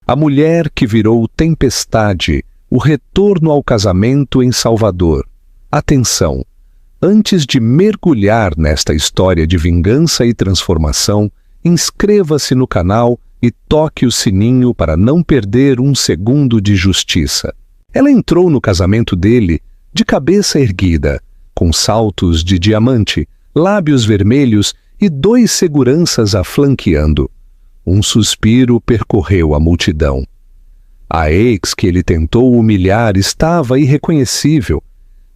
A mulher que virou tempestade, o retorno ao casamento em Salvador. Atenção! Antes de mergulhar nesta história de vingança e transformação, inscreva-se no canal e toque o sininho para não perder um segundo de justiça. Ela entrou no casamento dele de cabeça erguida, com saltos de diamante, lábios vermelhos e 2 seguranças a flanqueando. Um suspiro percorreu a multidão. A ex que ele tentou humilhar estava irreconhecível.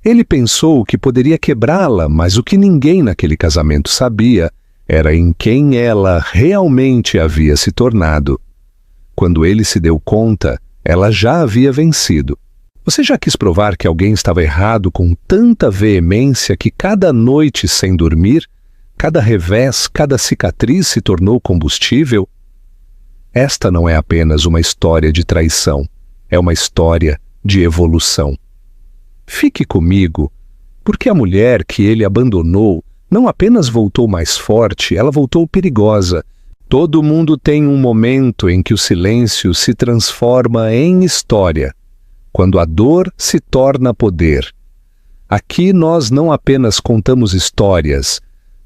Ele pensou que poderia quebrá-la, mas o que ninguém naquele casamento sabia era em quem ela realmente havia se tornado. Quando ele se deu conta, ela já havia vencido. Você já quis provar que alguém estava errado com tanta veemência que cada noite sem dormir, cada revés, cada cicatriz se tornou combustível? Esta não é apenas uma história de traição, é uma história de evolução. Fique comigo, porque a mulher que ele abandonou não apenas voltou mais forte, ela voltou perigosa. Todo mundo tem um momento em que o silêncio se transforma em história, quando a dor se torna poder. Aqui nós não apenas contamos histórias,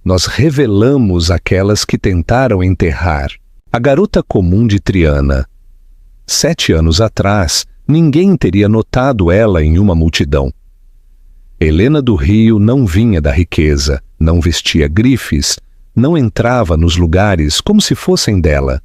nós revelamos aquelas que tentaram enterrar. A garota comum de Triana. 7 anos atrás, ninguém teria notado ela em uma multidão. Helena do Rio não vinha da riqueza, não vestia grifes, não entrava nos lugares como se fossem dela.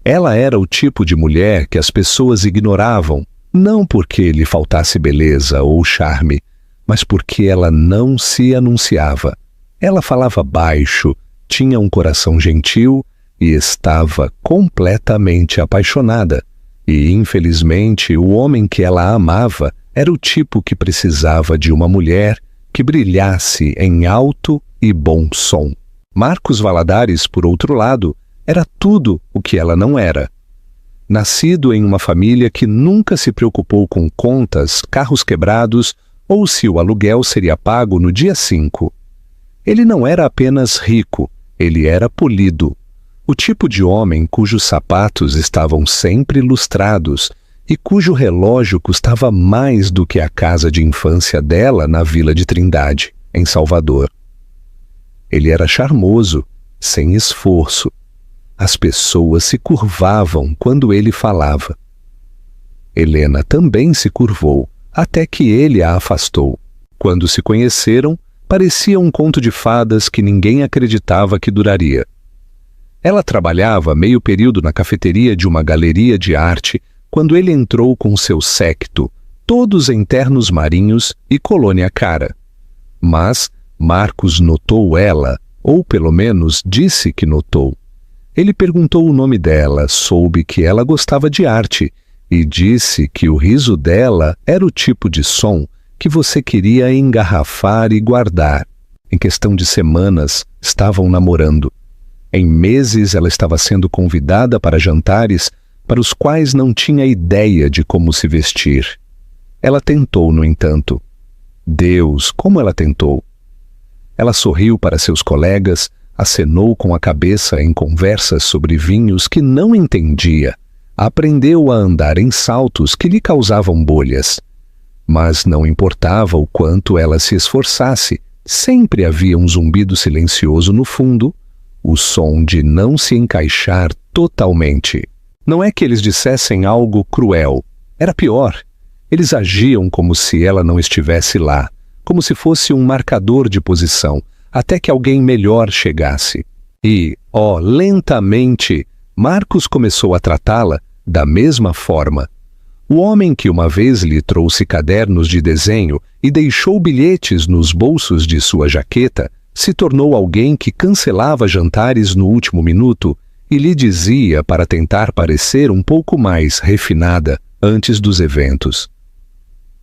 Ela era o tipo de mulher que as pessoas ignoravam, não porque lhe faltasse beleza ou charme, mas porque ela não se anunciava. Ela falava baixo, tinha um coração gentil e estava completamente apaixonada. E, infelizmente, o homem que ela amava era o tipo que precisava de uma mulher que brilhasse em alto e bom som. Marcos Valadares, por outro lado, era tudo o que ela não era. Nascido em uma família que nunca se preocupou com contas, carros quebrados ou se o aluguel seria pago no dia 5. Ele não era apenas rico, ele era polido. O tipo de homem cujos sapatos estavam sempre lustrados e cujo relógio custava mais do que a casa de infância dela na Vila de Trindade, em Salvador. Ele era charmoso, sem esforço. As pessoas se curvavam quando ele falava. Helena também se curvou, até que ele a afastou. Quando se conheceram, parecia um conto de fadas que ninguém acreditava que duraria. Ela trabalhava meio período na cafeteria de uma galeria de arte quando ele entrou com seu séquito, todos em ternos marinhos e colônia cara. Mas Marcos notou ela, ou pelo menos disse que notou. Ele perguntou o nome dela, soube que ela gostava de arte e disse que o riso dela era o tipo de som que você queria engarrafar e guardar. Em questão de semanas, estavam namorando. Em meses, ela estava sendo convidada para jantares para os quais não tinha ideia de como se vestir. Ela tentou, no entanto. Deus, como ela tentou! Ela sorriu para seus colegas, acenou com a cabeça em conversas sobre vinhos que não entendia, aprendeu a andar em saltos que lhe causavam bolhas. Mas não importava o quanto ela se esforçasse, sempre havia um zumbido silencioso no fundo, o som de não se encaixar totalmente. Não é que eles dissessem algo cruel, era pior. Eles agiam como se ela não estivesse lá, como se fosse um marcador de posição, até que alguém melhor chegasse. E, lentamente, Marcos começou a tratá-la da mesma forma. O homem que uma vez lhe trouxe cadernos de desenho e deixou bilhetes nos bolsos de sua jaqueta, se tornou alguém que cancelava jantares no último minuto e lhe dizia para tentar parecer um pouco mais refinada antes dos eventos.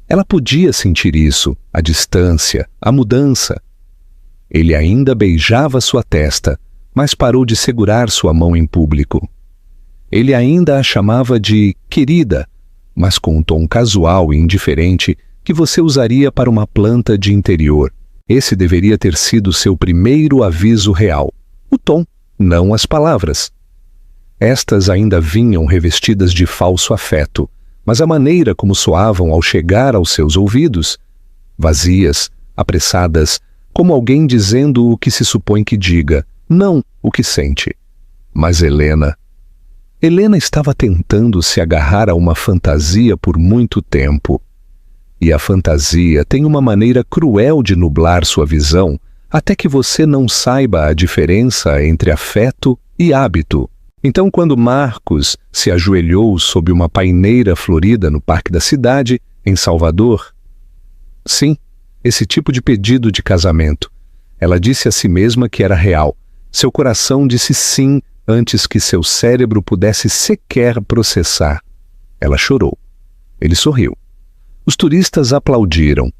Ela podia sentir isso, a distância, a mudança. Ele ainda beijava sua testa, mas parou de segurar sua mão em público. Ele ainda a chamava de querida, mas com um tom casual e indiferente que você usaria para uma planta de interior. Esse deveria ter sido seu primeiro aviso real. O tom, não as palavras. Estas ainda vinham revestidas de falso afeto, mas a maneira como soavam ao chegar aos seus ouvidos, vazias, apressadas, como alguém dizendo o que se supõe que diga, não o que sente. Mas Helena estava tentando se agarrar a uma fantasia por muito tempo. E a fantasia tem uma maneira cruel de nublar sua visão até que você não saiba a diferença entre afeto e hábito. Então, quando Marcos se ajoelhou sob uma paineira florida no Parque da Cidade, em Salvador, sim, esse tipo de pedido de casamento, ela disse a si mesma que era real. Seu coração disse sim antes que seu cérebro pudesse sequer processar. Ela chorou. Ele sorriu. Os turistas aplaudiram.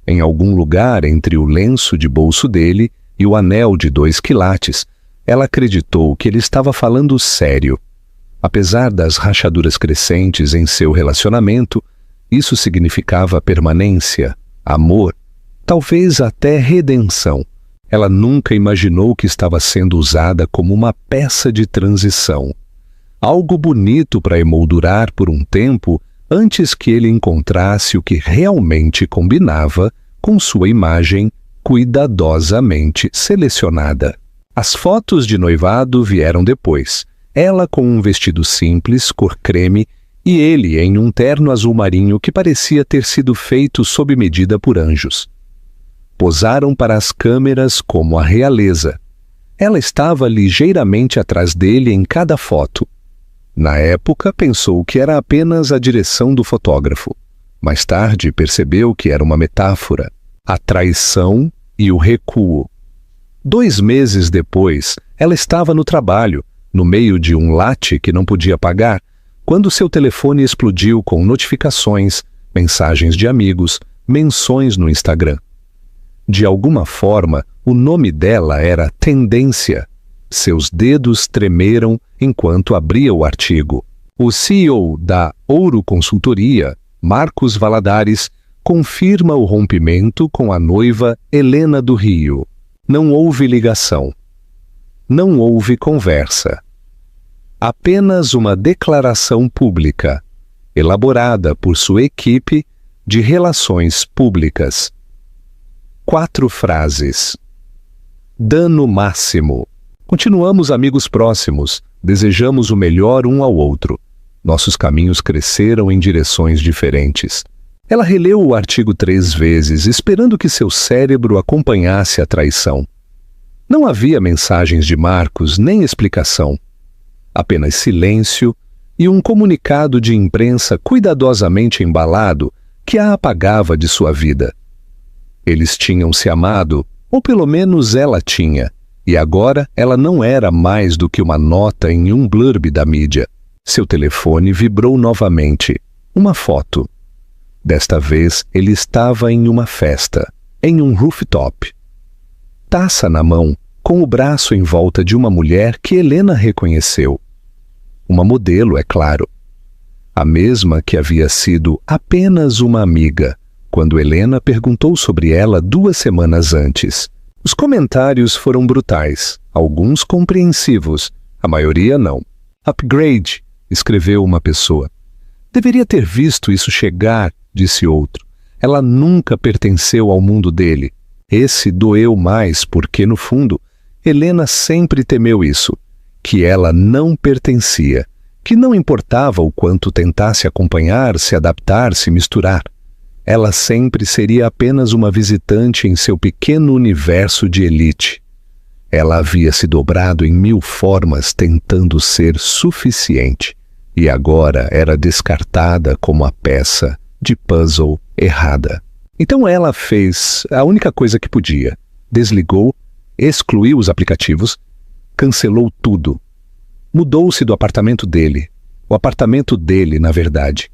Em algum lugar entre o lenço de bolso dele e o anel de 2 quilates, ela acreditou que ele estava falando sério. Apesar das rachaduras crescentes em seu relacionamento, isso significava permanência, amor, talvez até redenção. Ela nunca imaginou que estava sendo usada como uma peça de transição. Algo bonito para emoldurar por um tempo antes que ele encontrasse o que realmente combinava com sua imagem cuidadosamente selecionada. As fotos de noivado vieram depois. Ela com um vestido simples, cor creme, e ele em um terno azul marinho que parecia ter sido feito sob medida por anjos. Posaram para as câmeras como a realeza. Ela estava ligeiramente atrás dele em cada foto. Na época, pensou que era apenas a direção do fotógrafo. Mais tarde, percebeu que era uma metáfora, a traição e o recuo. 2 meses depois, ela estava no trabalho, no meio de um latte que não podia pagar, quando seu telefone explodiu com notificações, mensagens de amigos, menções no Instagram. De alguma forma, o nome dela era Tendência. Seus dedos tremeram enquanto abria o artigo. O CEO da Ouro Consultoria, Marcos Valadares, confirma o rompimento com a noiva Helena do Rio. Não houve ligação. Não houve conversa. Apenas uma declaração pública, elaborada por sua equipe de relações públicas. 4 frases. Dano máximo. Continuamos amigos próximos, desejamos o melhor um ao outro. Nossos caminhos cresceram em direções diferentes. Ela releu o artigo 3 vezes, esperando que seu cérebro acompanhasse a traição. Não havia mensagens de Marcos nem explicação. Apenas silêncio e um comunicado de imprensa cuidadosamente embalado que a apagava de sua vida. Eles tinham se amado, ou pelo menos ela tinha, e agora ela não era mais do que uma nota em um blurb da mídia. Seu telefone vibrou novamente. Uma foto. Desta vez ele estava em uma festa, em um rooftop. Taça na mão, com o braço em volta de uma mulher que Helena reconheceu. Uma modelo, é claro. A mesma que havia sido apenas uma amiga, quando Helena perguntou sobre ela 2 semanas antes. Os comentários foram brutais, alguns compreensivos, a maioria não. Upgrade, escreveu uma pessoa. Deveria ter visto isso chegar, disse outro. Ela nunca pertenceu ao mundo dele. Esse doeu mais porque, no fundo, Helena sempre temeu isso, que ela não pertencia, que não importava o quanto tentasse acompanhar, se adaptar, se misturar. Ela sempre seria apenas uma visitante em seu pequeno universo de elite. Ela havia se dobrado em 1000 formas tentando ser suficiente, e agora era descartada como a peça de puzzle errada. Então ela fez a única coisa que podia. Desligou, excluiu os aplicativos, cancelou tudo. Mudou-se do apartamento dele, o apartamento dele, na verdade,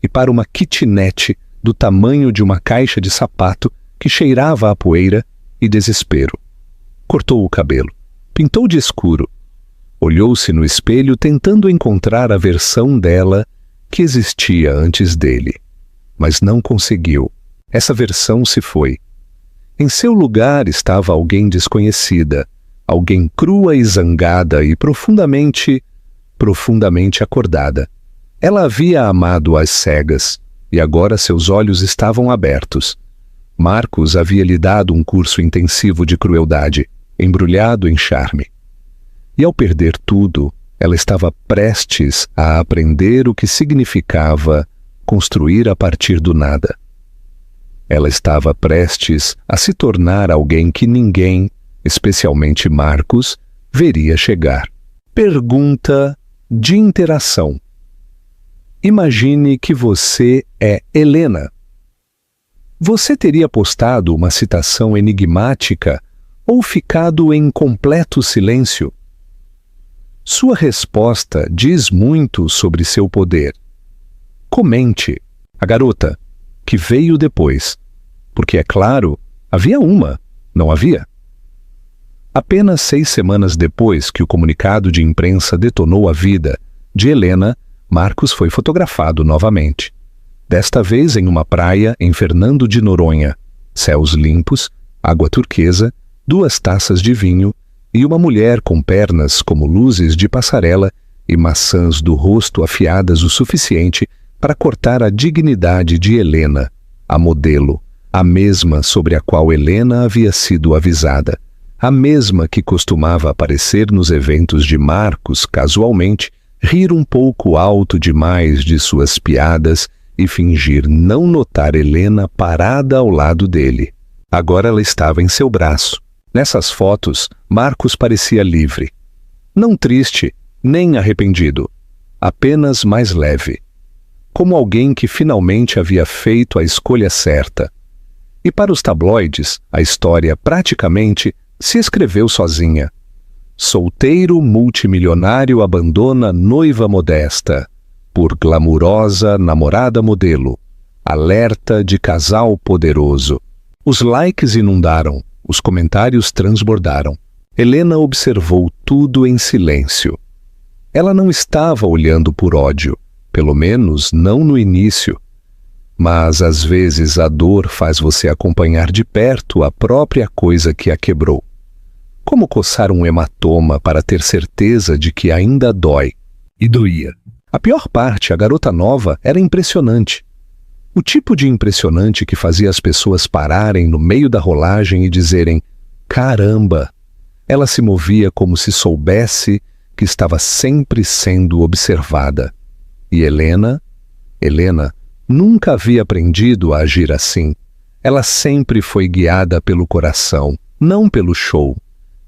e para uma kitnet do tamanho de uma caixa de sapato que cheirava a poeira e desespero. Cortou o cabelo, pintou de escuro, olhou-se no espelho tentando encontrar a versão dela que existia antes dele, mas não conseguiu. Essa versão se foi. Em seu lugar estava alguém desconhecida, alguém crua e zangada e profundamente profundamente acordada. Ela havia amado às cegas, e agora seus olhos estavam abertos. Marcos havia lhe dado um curso intensivo de crueldade, embrulhado em charme. E ao perder tudo, ela estava prestes a aprender o que significava construir a partir do nada. Ela estava prestes a se tornar alguém que ninguém, especialmente Marcos, veria chegar. Pergunta de interação. Imagine que você é Helena. Você teria postado uma citação enigmática ou ficado em completo silêncio? Sua resposta diz muito sobre seu poder. Comente. A garota, que veio depois. Porque, é claro, havia uma, não havia? Apenas 6 semanas depois que o comunicado de imprensa detonou a vida de Helena, Marcos foi fotografado novamente. Desta vez em uma praia em Fernando de Noronha. Céus limpos, água turquesa, 2 taças de vinho e uma mulher com pernas como luzes de passarela e maçãs do rosto afiadas o suficiente para cortar a dignidade de Helena, a modelo, a mesma sobre a qual Helena havia sido avisada, a mesma que costumava aparecer nos eventos de Marcos casualmente, rir um pouco alto demais de suas piadas e fingir não notar Helena parada ao lado dele. Agora ela estava em seu braço. Nessas fotos, Marcos parecia livre. Não triste, nem arrependido. Apenas mais leve. Como alguém que finalmente havia feito a escolha certa. E para os tabloides, a história praticamente se escreveu sozinha. Solteiro multimilionário abandona noiva modesta por glamurosa namorada modelo. Alerta de casal poderoso. Os likes inundaram, os comentários transbordaram. Helena observou tudo em silêncio. Ela não estava olhando por ódio, pelo menos não no início. Mas às vezes a dor faz você acompanhar de perto a própria coisa que a quebrou. Como coçar um hematoma para ter certeza de que ainda dói? E doía. A pior parte, a garota nova, era impressionante. O tipo de impressionante que fazia as pessoas pararem no meio da rolagem e dizerem: caramba! Ela se movia como se soubesse que estava sempre sendo observada. E Helena nunca havia aprendido a agir assim. Ela sempre foi guiada pelo coração, não pelo show.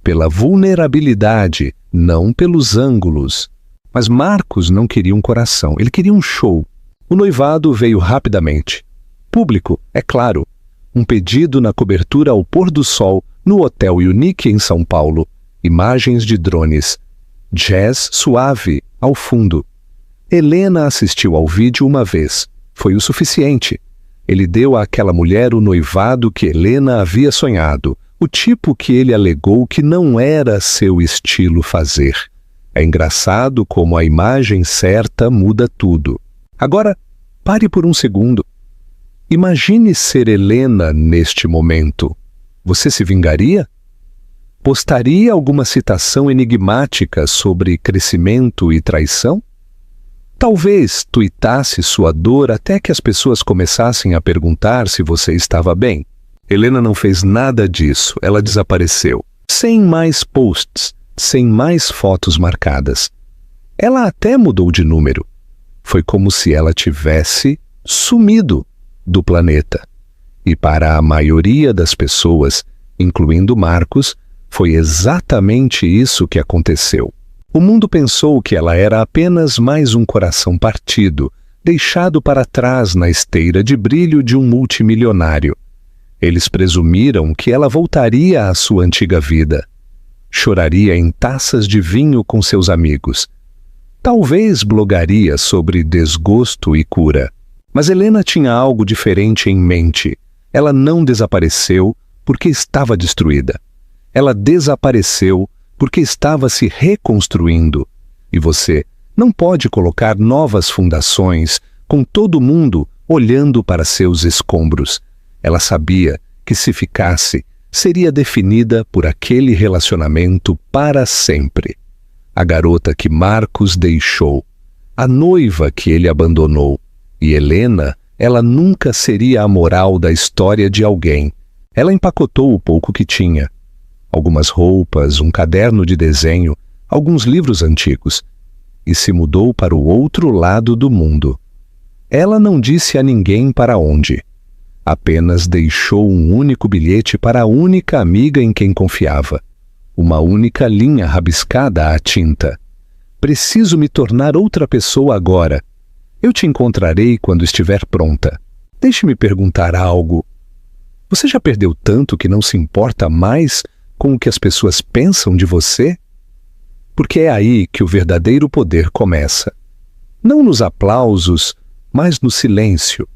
Pela vulnerabilidade, não pelos ângulos. Mas Marcos não queria um coração, ele queria um show. O noivado veio rapidamente. Público, é claro. Um pedido na cobertura ao pôr do sol, no Hotel Unique em São Paulo. Imagens de drones. Jazz suave, ao fundo. Helena assistiu ao vídeo uma vez. Foi o suficiente. Ele deu àquela mulher o noivado que Helena havia sonhado. O tipo que ele alegou que não era seu estilo fazer. É engraçado como a imagem certa muda tudo. Agora, pare por um segundo. Imagine ser Helena neste momento. Você se vingaria? Postaria alguma citação enigmática sobre crescimento e traição? Talvez tuitasse sua dor até que as pessoas começassem a perguntar se você estava bem. Helena não fez nada disso, ela desapareceu. Sem mais posts, sem mais fotos marcadas. Ela até mudou de número. Foi como se ela tivesse sumido do planeta. E para a maioria das pessoas, incluindo Marcos, foi exatamente isso que aconteceu. O mundo pensou que ela era apenas mais um coração partido, deixado para trás na esteira de brilho de um multimilionário. Eles presumiram que ela voltaria à sua antiga vida. Choraria em taças de vinho com seus amigos. Talvez blogaria sobre desgosto e cura. Mas Helena tinha algo diferente em mente. Ela não desapareceu porque estava destruída. Ela desapareceu porque estava se reconstruindo. E você não pode colocar novas fundações com todo mundo olhando para seus escombros. Ela sabia que se ficasse, seria definida por aquele relacionamento para sempre. a garota que Marcos deixou, a noiva que ele abandonou. E Helena, ela nunca seria a moral da história de alguém. Ela empacotou o pouco que tinha. Algumas roupas, um caderno de desenho, alguns livros antigos, e se mudou para o outro lado do mundo. Ela não disse a ninguém para onde. Apenas deixou um único bilhete para a única amiga em quem confiava. Uma única linha rabiscada à tinta. Preciso me tornar outra pessoa agora. Eu te encontrarei quando estiver pronta. Deixe-me perguntar algo. Você já perdeu tanto que não se importa mais com o que as pessoas pensam de você? Porque é aí que o verdadeiro poder começa. Não nos aplausos, mas no silêncio.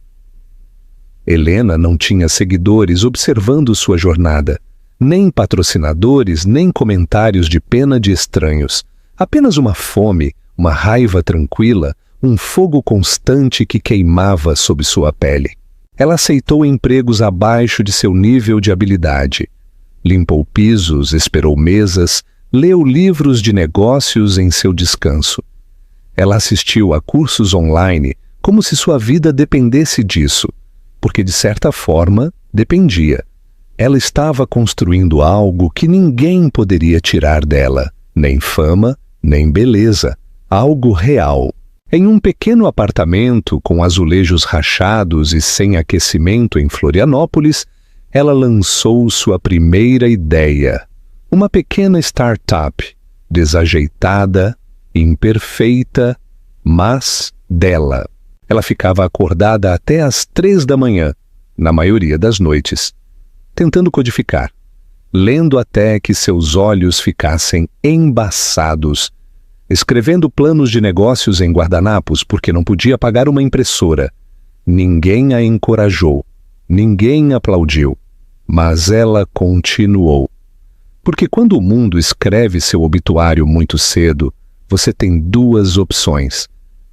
Helena não tinha seguidores observando sua jornada, nem patrocinadores, nem comentários de pena de estranhos. Apenas uma fome, uma raiva tranquila, um fogo constante que queimava sob sua pele. Ela aceitou empregos abaixo de seu nível de habilidade. Limpou pisos, esperou mesas, leu livros de negócios em seu descanso. Ela assistiu a cursos online como se sua vida dependesse disso, porque de certa forma dependia. Ela estava construindo algo que ninguém poderia tirar dela, nem fama, nem beleza, algo real. Em um pequeno apartamento com azulejos rachados e sem aquecimento em Florianópolis, ela lançou sua primeira ideia, uma pequena startup, desajeitada, imperfeita, mas dela. Ela ficava acordada até às 3 da manhã, na maioria das noites, tentando codificar, lendo até que seus olhos ficassem embaçados, escrevendo planos de negócios em guardanapos porque não podia pagar uma impressora. Ninguém a encorajou, ninguém aplaudiu, mas ela continuou. Porque quando o mundo escreve seu obituário muito cedo, você tem duas opções: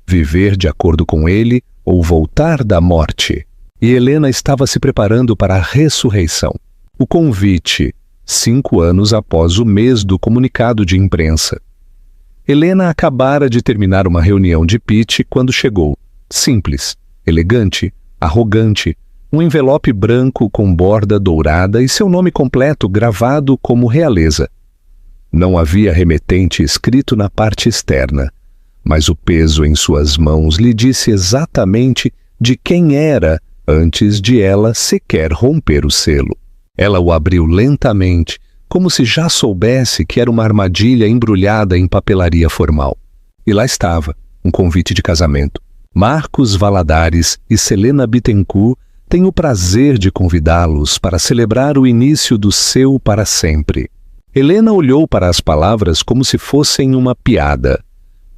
viver de acordo com ele ou voltar da morte. E Helena estava se preparando para a ressurreição. O convite, 5 anos após o mês do comunicado de imprensa. Helena acabara de terminar uma reunião de pitch quando chegou. Simples, elegante, arrogante, um envelope branco com borda dourada e seu nome completo gravado como realeza. Não havia remetente escrito na parte externa, mas o peso em suas mãos lhe disse exatamente de quem era antes de ela sequer romper o selo. Ela o abriu lentamente, como se já soubesse que era uma armadilha embrulhada em papelaria formal. E lá estava, um convite de casamento. Marcos Valadares e Selena Bittencourt têm o prazer de convidá-los para celebrar o início do seu para sempre. Helena olhou para as palavras como se fossem uma piada,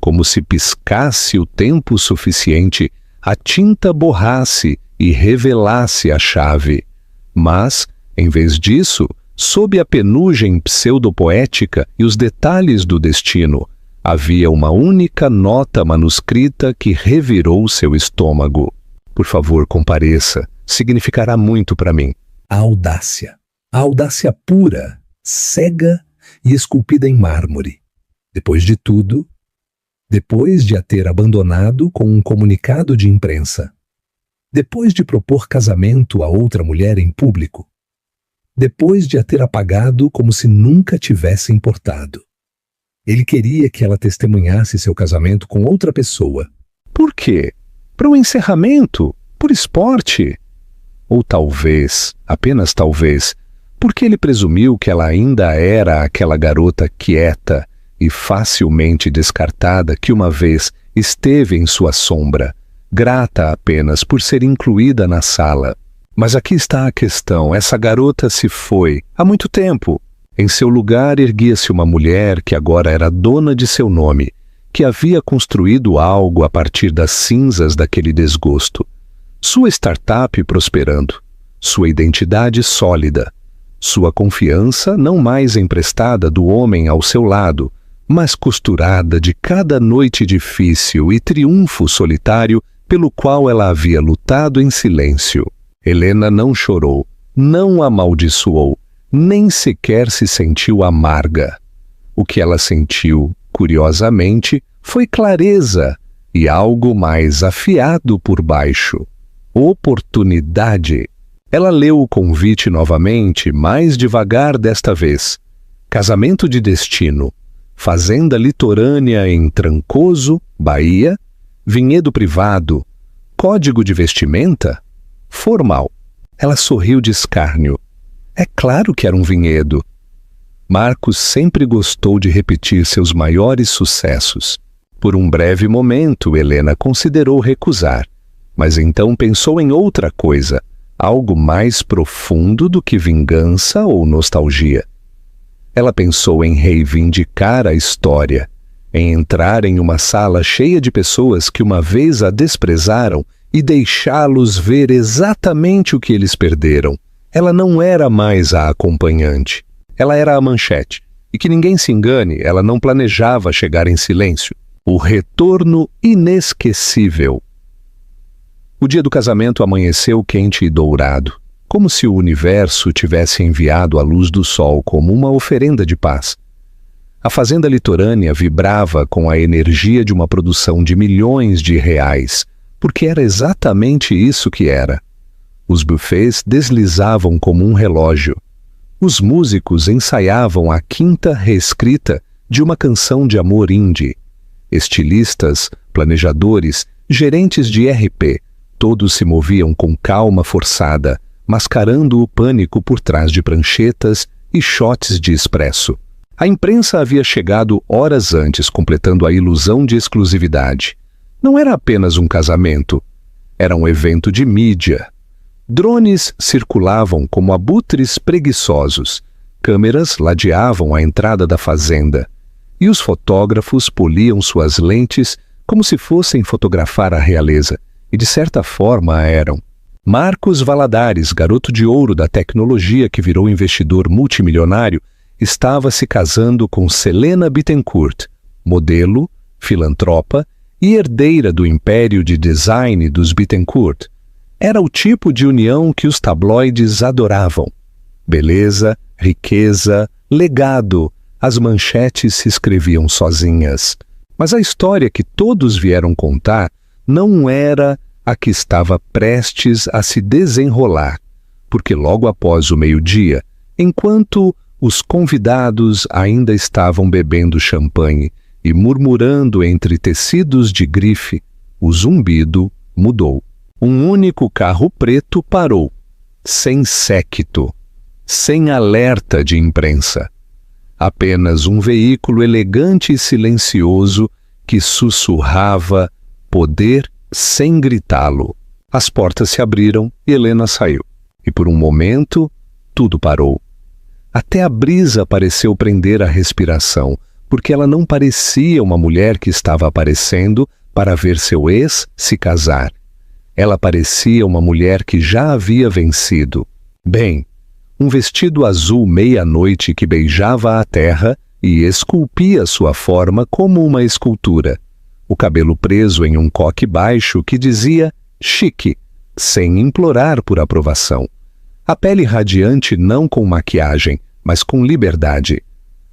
como se piscasse o tempo suficiente, a tinta borrasse e revelasse a chave. Mas, em vez disso, sob a penugem pseudopoética e os detalhes do destino, havia uma única nota manuscrita que revirou seu estômago. Por favor, compareça. Significará muito para mim. A audácia pura, cega e esculpida em mármore. Depois de tudo, depois de a ter abandonado com um comunicado de imprensa, depois de propor casamento a outra mulher em público, depois de a ter apagado como se nunca tivesse importado. Ele queria que ela testemunhasse seu casamento com outra pessoa. Por quê? Para o encerramento? Por esporte? Ou talvez, apenas talvez, porque ele presumiu que ela ainda era aquela garota quieta e facilmente descartada que uma vez esteve em sua sombra, grata apenas por ser incluída na sala. Mas aqui está a questão: essa garota se foi há muito tempo. Em seu lugar erguia-se uma mulher que agora era dona de seu nome, que havia construído algo a partir das cinzas daquele desgosto. Sua startup prosperando, sua identidade sólida, sua confiança não mais emprestada do homem ao seu lado, mas costurada de cada noite difícil e triunfo solitário pelo qual ela havia lutado em silêncio. Helena não chorou, não amaldiçoou, nem sequer se sentiu amarga. O que ela sentiu, curiosamente, foi clareza e algo mais afiado por baixo. Oportunidade. Ela leu o convite novamente, mais devagar desta vez. Casamento de destino. Fazenda litorânea em Trancoso, Bahia. Vinhedo privado. Código de vestimenta? Formal. Ela sorriu de escárnio. É claro que era um vinhedo. Marcos sempre gostou de repetir seus maiores sucessos. Por um breve momento, Helena considerou recusar, mas então pensou em outra coisa, algo mais profundo do que vingança ou nostalgia. Ela pensou em reivindicar a história, em entrar em uma sala cheia de pessoas que uma vez a desprezaram e deixá-los ver exatamente o que eles perderam. Ela não era mais a acompanhante, ela era a manchete. E que ninguém se engane, ela não planejava chegar em silêncio. O retorno inesquecível. O dia do casamento amanheceu quente e dourado, como se o universo tivesse enviado a luz do sol como uma oferenda de paz. A fazenda litorânea vibrava com a energia de uma produção de milhões de reais, porque era exatamente isso que era. Os buffets deslizavam como um relógio. Os músicos ensaiavam a quinta reescrita de uma canção de amor indie. Estilistas, planejadores, gerentes de RP, todos se moviam com calma forçada, mascarando o pânico por trás de pranchetas e shots de espresso. A imprensa havia chegado horas antes, completando a ilusão de exclusividade. Não era apenas um casamento, era um evento de mídia. Drones circulavam como abutres preguiçosos, câmeras ladeavam a entrada da fazenda, e os fotógrafos poliam suas lentes como se fossem fotografar a realeza, e de certa forma a eram. Marcos Valadares, garoto de ouro da tecnologia que virou investidor multimilionário, estava se casando com Selena Bittencourt, modelo, filantropa e herdeira do império de design dos Bittencourt. Era o tipo de união que os tabloides adoravam. Beleza, riqueza, legado, as manchetes se escreviam sozinhas. Mas a história que todos vieram contar não era a que estava prestes a se desenrolar, porque logo após o meio-dia, enquanto os convidados ainda estavam bebendo champanhe e murmurando entre tecidos de grife, o zumbido mudou. Um único carro preto parou, sem séquito, sem alerta de imprensa. Apenas um veículo elegante e silencioso que sussurrava poder sem gritá-lo. As portas se abriram e Helena saiu. E por um momento, tudo parou. Até a brisa pareceu prender a respiração, porque ela não parecia uma mulher que estava aparecendo para ver seu ex se casar. Ela parecia uma mulher que já havia vencido. Bem, um vestido azul meia-noite que beijava a terra e esculpia sua forma como uma escultura. O cabelo preso em um coque baixo que dizia chique, sem implorar por aprovação. A pele radiante não com maquiagem, mas com liberdade.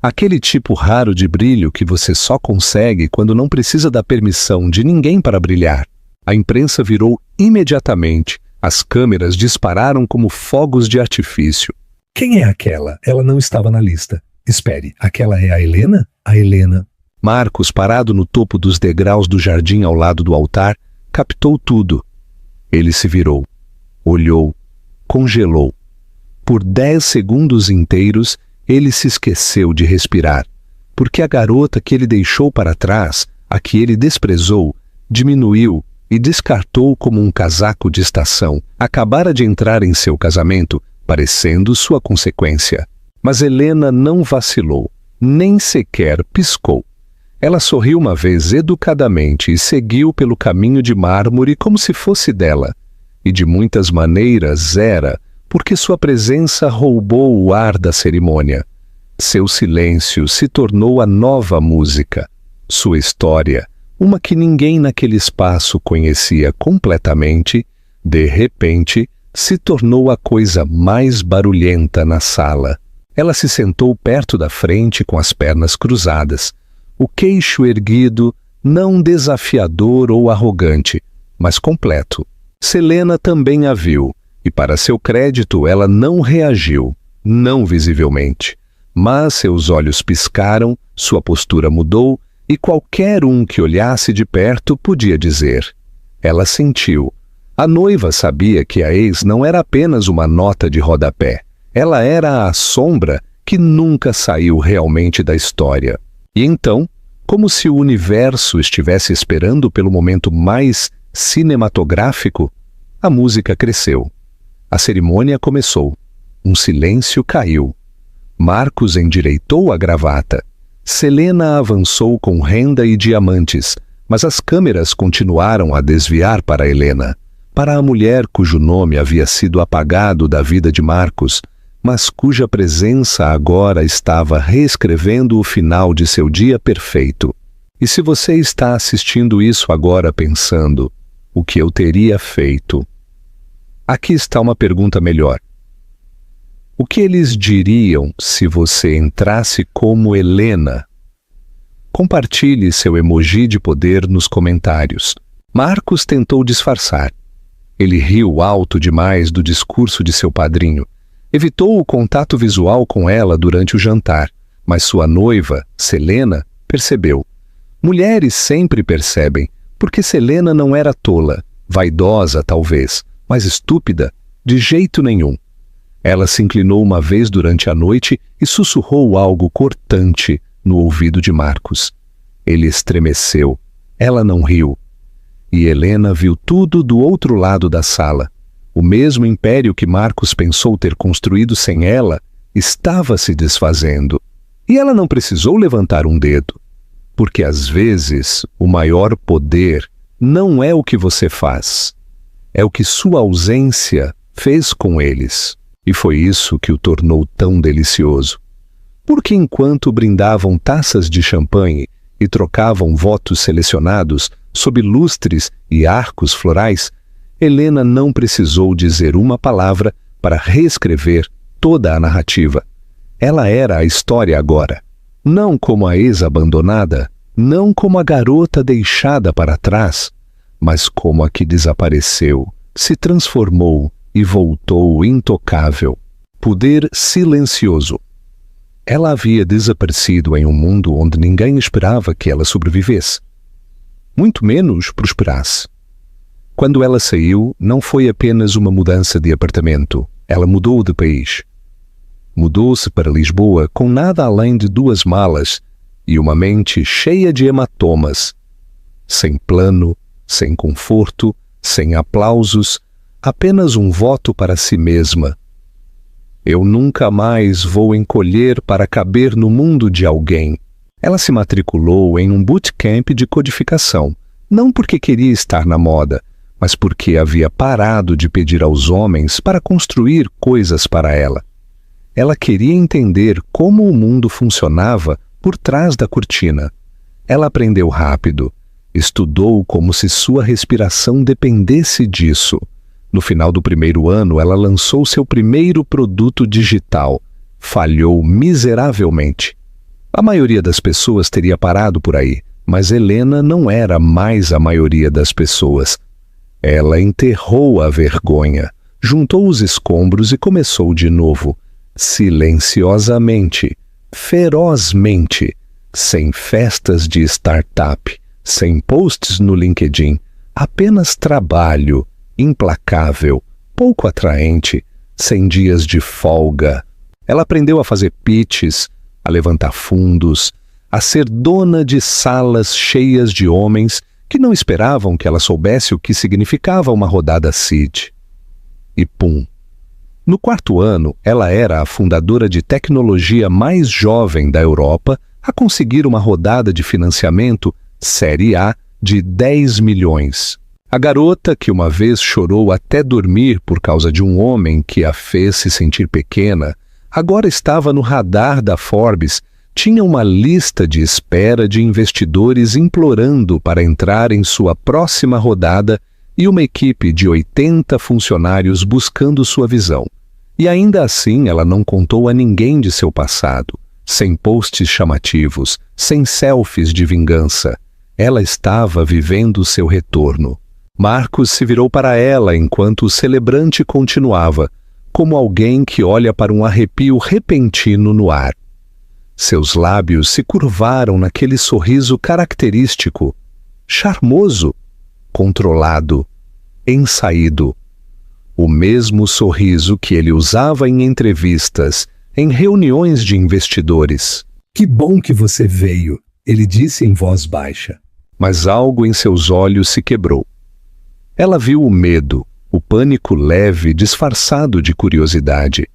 Aquele tipo raro de brilho que você só consegue quando não precisa da permissão de ninguém para brilhar. A imprensa virou imediatamente. As câmeras dispararam como fogos de artifício. Quem é aquela? Ela não estava na lista. Espere, aquela é a Helena? A Helena. Marcos, parado no topo dos degraus do jardim ao lado do altar, captou tudo. Ele se virou, olhou, congelou. Por 10 segundos inteiros, ele se esqueceu de respirar, porque a garota que ele deixou para trás, a que ele desprezou, diminuiu e descartou como um casaco de estação, acabara de entrar em seu casamento, parecendo sua consequência. Mas Helena não vacilou, nem sequer piscou. Ela sorriu uma vez educadamente e seguiu pelo caminho de mármore como se fosse dela. E de muitas maneiras era, porque sua presença roubou o ar da cerimônia. Seu silêncio se tornou a nova música. Sua história, uma que ninguém naquele espaço conhecia completamente, de repente, se tornou a coisa mais barulhenta na sala. Ela se sentou perto da frente com as pernas cruzadas. o queixo erguido, não desafiador ou arrogante, mas completo. Selena também a viu, e para seu crédito ela não reagiu, não visivelmente. Mas seus olhos piscaram, sua postura mudou, e qualquer um que olhasse de perto podia dizer. Ela sentiu. A noiva sabia que a ex não era apenas uma nota de rodapé. Ela era a sombra que nunca saiu realmente da história. E então, como se o universo estivesse esperando pelo momento mais cinematográfico, a música cresceu. A cerimônia começou. Um silêncio caiu. Marcos endireitou a gravata. Selena avançou com renda e diamantes, mas as câmeras continuaram a desviar para Helena, para a mulher cujo nome havia sido apagado da vida de Marcos, mas cuja presença agora estava reescrevendo o final de seu dia perfeito. E se você está assistindo isso agora pensando, o que eu teria feito? Aqui está uma pergunta melhor. O que eles diriam se você entrasse como Helena? Compartilhe seu emoji de poder nos comentários. Marcos tentou disfarçar. Ele riu alto demais do discurso de seu padrinho. Evitou o contato visual com ela durante o jantar, mas sua noiva, Selena, percebeu. Mulheres sempre percebem, porque Selena não era tola, vaidosa talvez, mas estúpida, de jeito nenhum. Ela se inclinou uma vez durante a noite e sussurrou algo cortante no ouvido de Marcos. Ele estremeceu. Ela não riu. E Helena viu tudo do outro lado da sala. O mesmo império que Marcos pensou ter construído sem ela estava se desfazendo. E ela não precisou levantar um dedo. Porque às vezes o maior poder não é o que você faz. É o que sua ausência fez com eles. E foi isso que o tornou tão delicioso. Porque enquanto brindavam taças de champanhe e trocavam votos selecionados sob lustres e arcos florais, Helena não precisou dizer uma palavra para reescrever toda a narrativa. Ela era a história agora. Não como a ex-abandonada, não como a garota deixada para trás, mas como a que desapareceu, se transformou e voltou intocável. Poder silencioso. Ela havia desaparecido em um mundo onde ninguém esperava que ela sobrevivesse. Muito menos prosperasse. Quando ela saiu, não foi apenas uma mudança de apartamento. Ela mudou de país. Mudou-se para Lisboa com nada além de 2 malas e uma mente cheia de hematomas. Sem plano, sem conforto, sem aplausos, apenas um voto para si mesma. Eu nunca mais vou encolher para caber no mundo de alguém. Ela se matriculou em um bootcamp de codificação, não porque queria estar na moda, mas porque havia parado de pedir aos homens para construir coisas para ela. Ela queria entender como o mundo funcionava por trás da cortina. Ela aprendeu rápido, estudou como se sua respiração dependesse disso. No final do primeiro ano, ela lançou seu primeiro produto digital. Falhou miseravelmente. A maioria das pessoas teria parado por aí, mas Helena não era mais a maioria das pessoas. Ela enterrou a vergonha, juntou os escombros e começou de novo, silenciosamente, ferozmente, sem festas de startup, sem posts no LinkedIn, apenas trabalho, implacável, pouco atraente, sem dias de folga. Ela aprendeu a fazer pitches, a levantar fundos, a ser dona de salas cheias de homens que não esperavam que ela soubesse o que significava uma rodada seed. E pum! No 4º ano, ela era a fundadora de tecnologia mais jovem da Europa a conseguir uma rodada de financiamento Série A de 10 milhões. A garota que uma vez chorou até dormir por causa de um homem que a fez se sentir pequena, agora estava no radar da Forbes, tinha uma lista de espera de investidores implorando para entrar em sua próxima rodada e uma equipe de 80 funcionários buscando sua visão. E ainda assim ela não contou a ninguém de seu passado, Sem posts chamativos, sem selfies de vingança. Ela estava vivendo seu retorno. Marcos se virou para ela enquanto o celebrante continuava, como alguém que olha para um arrepio repentino no ar. Seus lábios se curvaram naquele sorriso característico, charmoso, controlado, ensaído. O mesmo sorriso que ele usava em entrevistas, em reuniões de investidores. Que bom que você veio, ele disse em voz baixa. Mas algo em seus olhos se quebrou. Ela viu o medo, o pânico leve disfarçado de curiosidade.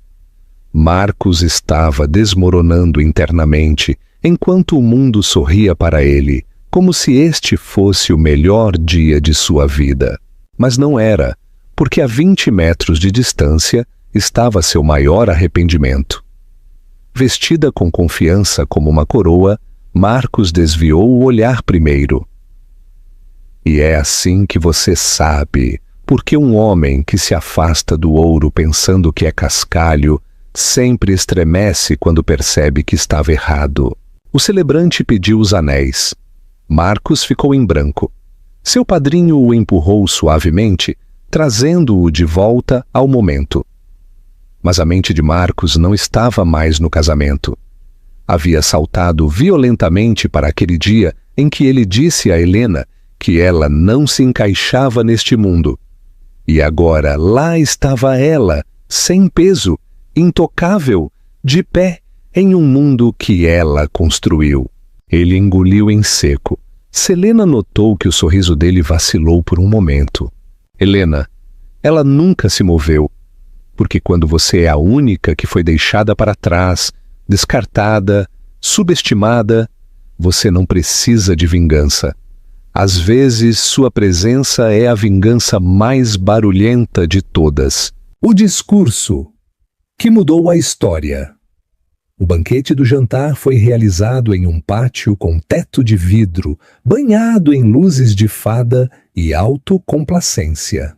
Marcos estava desmoronando internamente, enquanto o mundo sorria para ele, como se este fosse o melhor dia de sua vida. Mas não era, porque a 20 metros de distância estava seu maior arrependimento. Vestida com confiança como uma coroa, Marcos desviou o olhar primeiro. E é assim que você sabe, porque um homem que se afasta do ouro pensando que é cascalho, sempre estremece quando percebe que estava errado. O celebrante pediu os anéis. Marcos ficou em branco. Seu padrinho o empurrou suavemente, trazendo-o de volta ao momento. Mas a mente de Marcos não estava mais no casamento. Havia saltado violentamente para aquele dia em que ele disse a Helena que ela não se encaixava neste mundo. E agora lá estava ela, sem peso, intocável, de pé, em um mundo que ela construiu. Ele engoliu em seco. Selena notou que o sorriso dele vacilou por um momento. Helena, ela nunca se moveu, porque quando você é a única que foi deixada para trás, descartada, subestimada, você não precisa de vingança. Às vezes, sua presença é a vingança mais barulhenta de todas. O discurso que mudou a história. O banquete do jantar foi realizado em um pátio com teto de vidro, banhado em luzes de fada e autocomplacência.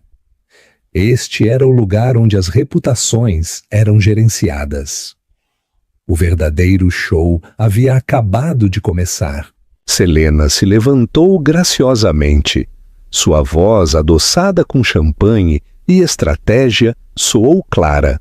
Este era o lugar onde as reputações eram gerenciadas. O verdadeiro show havia acabado de começar. Selena se levantou graciosamente. Sua voz, adoçada com champanhe e estratégia, soou clara.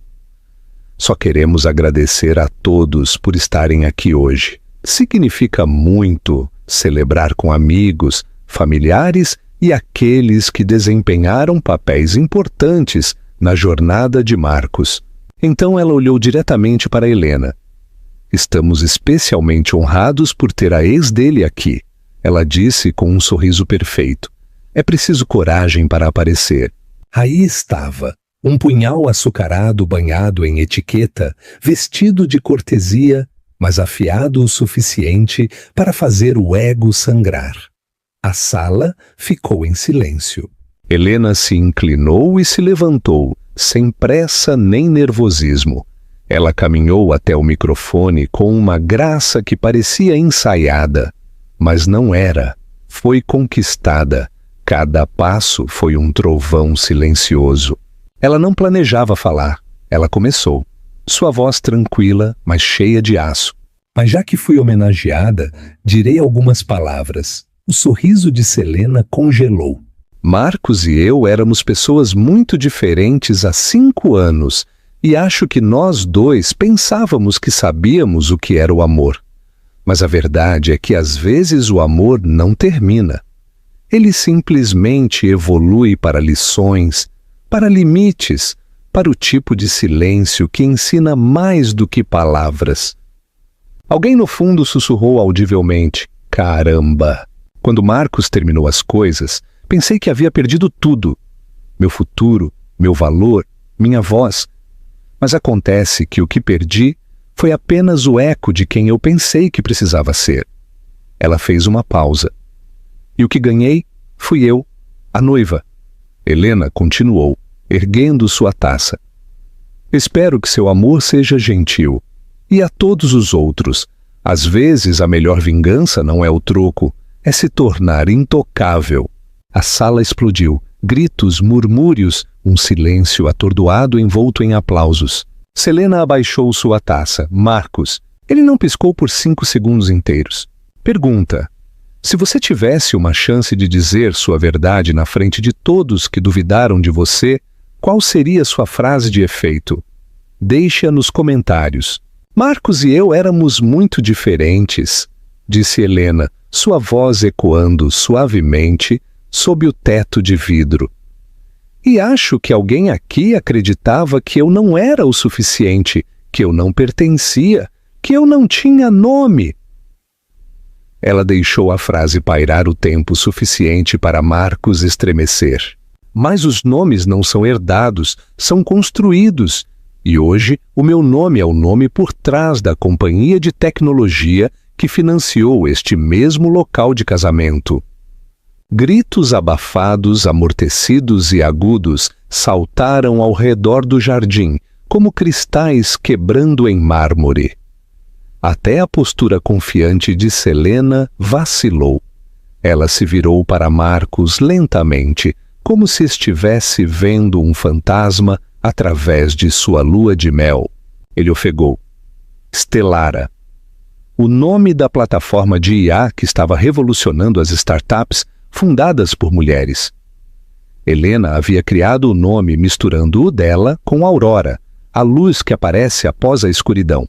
Só queremos agradecer a todos por estarem aqui hoje. Significa muito celebrar com amigos, familiares e aqueles que desempenharam papéis importantes na jornada de Marcos. Então ela olhou diretamente para Helena. Estamos especialmente honrados por ter a ex dele aqui, ela disse com um sorriso perfeito. É preciso coragem para aparecer. Aí estava, um punhal açucarado banhado em etiqueta, vestido de cortesia, mas afiado o suficiente para fazer o ego sangrar. A sala ficou em silêncio. Helena se inclinou e se levantou, sem pressa nem nervosismo. Ela caminhou até o microfone com uma graça que parecia ensaiada, mas não era. Foi conquistada. Cada passo foi um trovão silencioso. Ela não planejava falar. Ela começou. Sua voz tranquila, mas cheia de aço. Mas já que fui homenageada, direi algumas palavras. O sorriso de Selena congelou. Marcos e eu éramos pessoas muito diferentes há 5 anos, e acho que nós dois pensávamos que sabíamos o que era o amor. Mas a verdade é que às vezes o amor não termina. Ele simplesmente evolui para lições, para limites, para o tipo de silêncio que ensina mais do que palavras. Alguém no fundo sussurrou audivelmente: "Caramba!" Quando Marcos terminou as coisas, pensei que havia perdido tudo. Meu futuro, meu valor, minha voz. Mas acontece que o que perdi foi apenas o eco de quem eu pensei que precisava ser. Ela fez uma pausa. E o que ganhei fui eu, a noiva. Helena continuou, erguendo sua taça. Espero que seu amor seja gentil. E a todos os outros. Às vezes a melhor vingança não é o troco, é se tornar intocável. A sala explodiu. Gritos, murmúrios, um silêncio atordoado envolto em aplausos. Selena abaixou sua taça. Marcos, Ele não piscou por 5 segundos inteiros. Pergunta: se você tivesse uma chance de dizer sua verdade na frente de todos que duvidaram de você, qual seria sua frase de efeito? Deixe-a nos comentários. Marcos e eu éramos muito diferentes, disse Helena, sua voz ecoando suavemente sob o teto de vidro. E acho que alguém aqui acreditava que eu não era o suficiente, que eu não pertencia, que eu não tinha nome. Ela deixou a frase pairar o tempo suficiente para Marcos estremecer. Mas os nomes não são herdados, são construídos. E hoje o meu nome é o nome por trás da companhia de tecnologia que financiou este mesmo local de casamento. Gritos abafados, amortecidos e agudos saltaram ao redor do jardim, como cristais quebrando em mármore. Até a postura confiante de Selena vacilou. Ela se virou para Marcos lentamente, como se estivesse vendo um fantasma através de sua lua de mel. Ele ofegou. Stellara. O nome da plataforma de IA que estava revolucionando as startups fundadas por mulheres. Helena havia criado o nome misturando o dela com Aurora, a luz que aparece após a escuridão.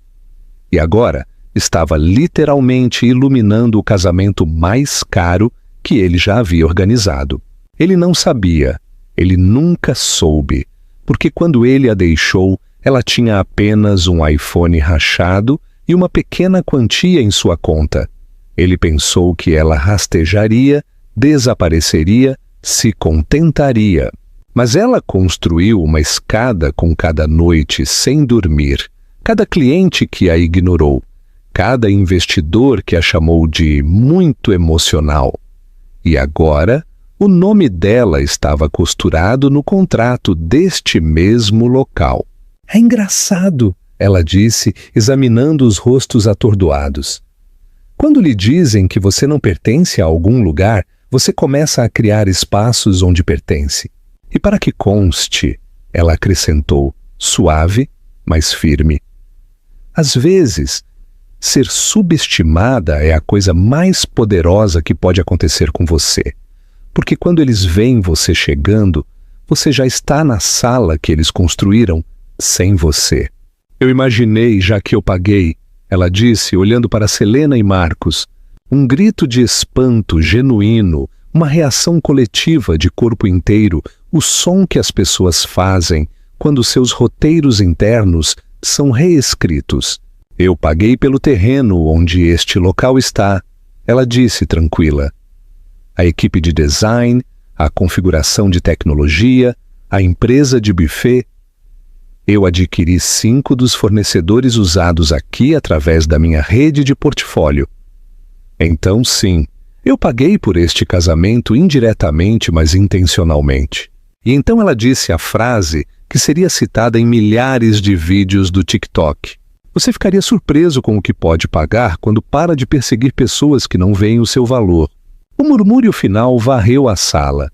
E agora estava literalmente iluminando o casamento mais caro que ele já havia organizado. Ele não sabia, ele nunca soube, porque quando ele a deixou, ela tinha apenas um iPhone rachado e uma pequena quantia em sua conta. Ele pensou que ela rastejaria, desapareceria, se contentaria. Mas ela construiu uma escada com cada noite sem dormir, cada cliente que a ignorou, cada investidor que a chamou de muito emocional. E agora, o nome dela estava costurado no contrato deste mesmo local. É engraçado, ela disse, examinando os rostos atordoados. Quando lhe dizem que você não pertence a algum lugar, você começa a criar espaços onde pertence. E para que conste, ela acrescentou, suave, mas firme. Às vezes, ser subestimada é a coisa mais poderosa que pode acontecer com você. Porque quando eles veem você chegando, você já está na sala que eles construíram sem você. Eu imaginei, já que eu paguei, ela disse, olhando para Selena e Marcos, um grito de espanto genuíno, uma reação coletiva de corpo inteiro, o som que as pessoas fazem quando seus roteiros internos são reescritos. Eu paguei pelo terreno onde este local está, ela disse tranquila. A equipe de design, a configuração de tecnologia, a empresa de buffet. Eu adquiri 5 dos fornecedores usados aqui através da minha rede de portfólio. Então, sim, eu paguei por este casamento indiretamente, mas intencionalmente. E então ela disse a frase que seria citada em milhares de vídeos do TikTok. Você ficaria surpreso com o que pode pagar quando para de perseguir pessoas que não veem o seu valor. O murmúrio final varreu a sala.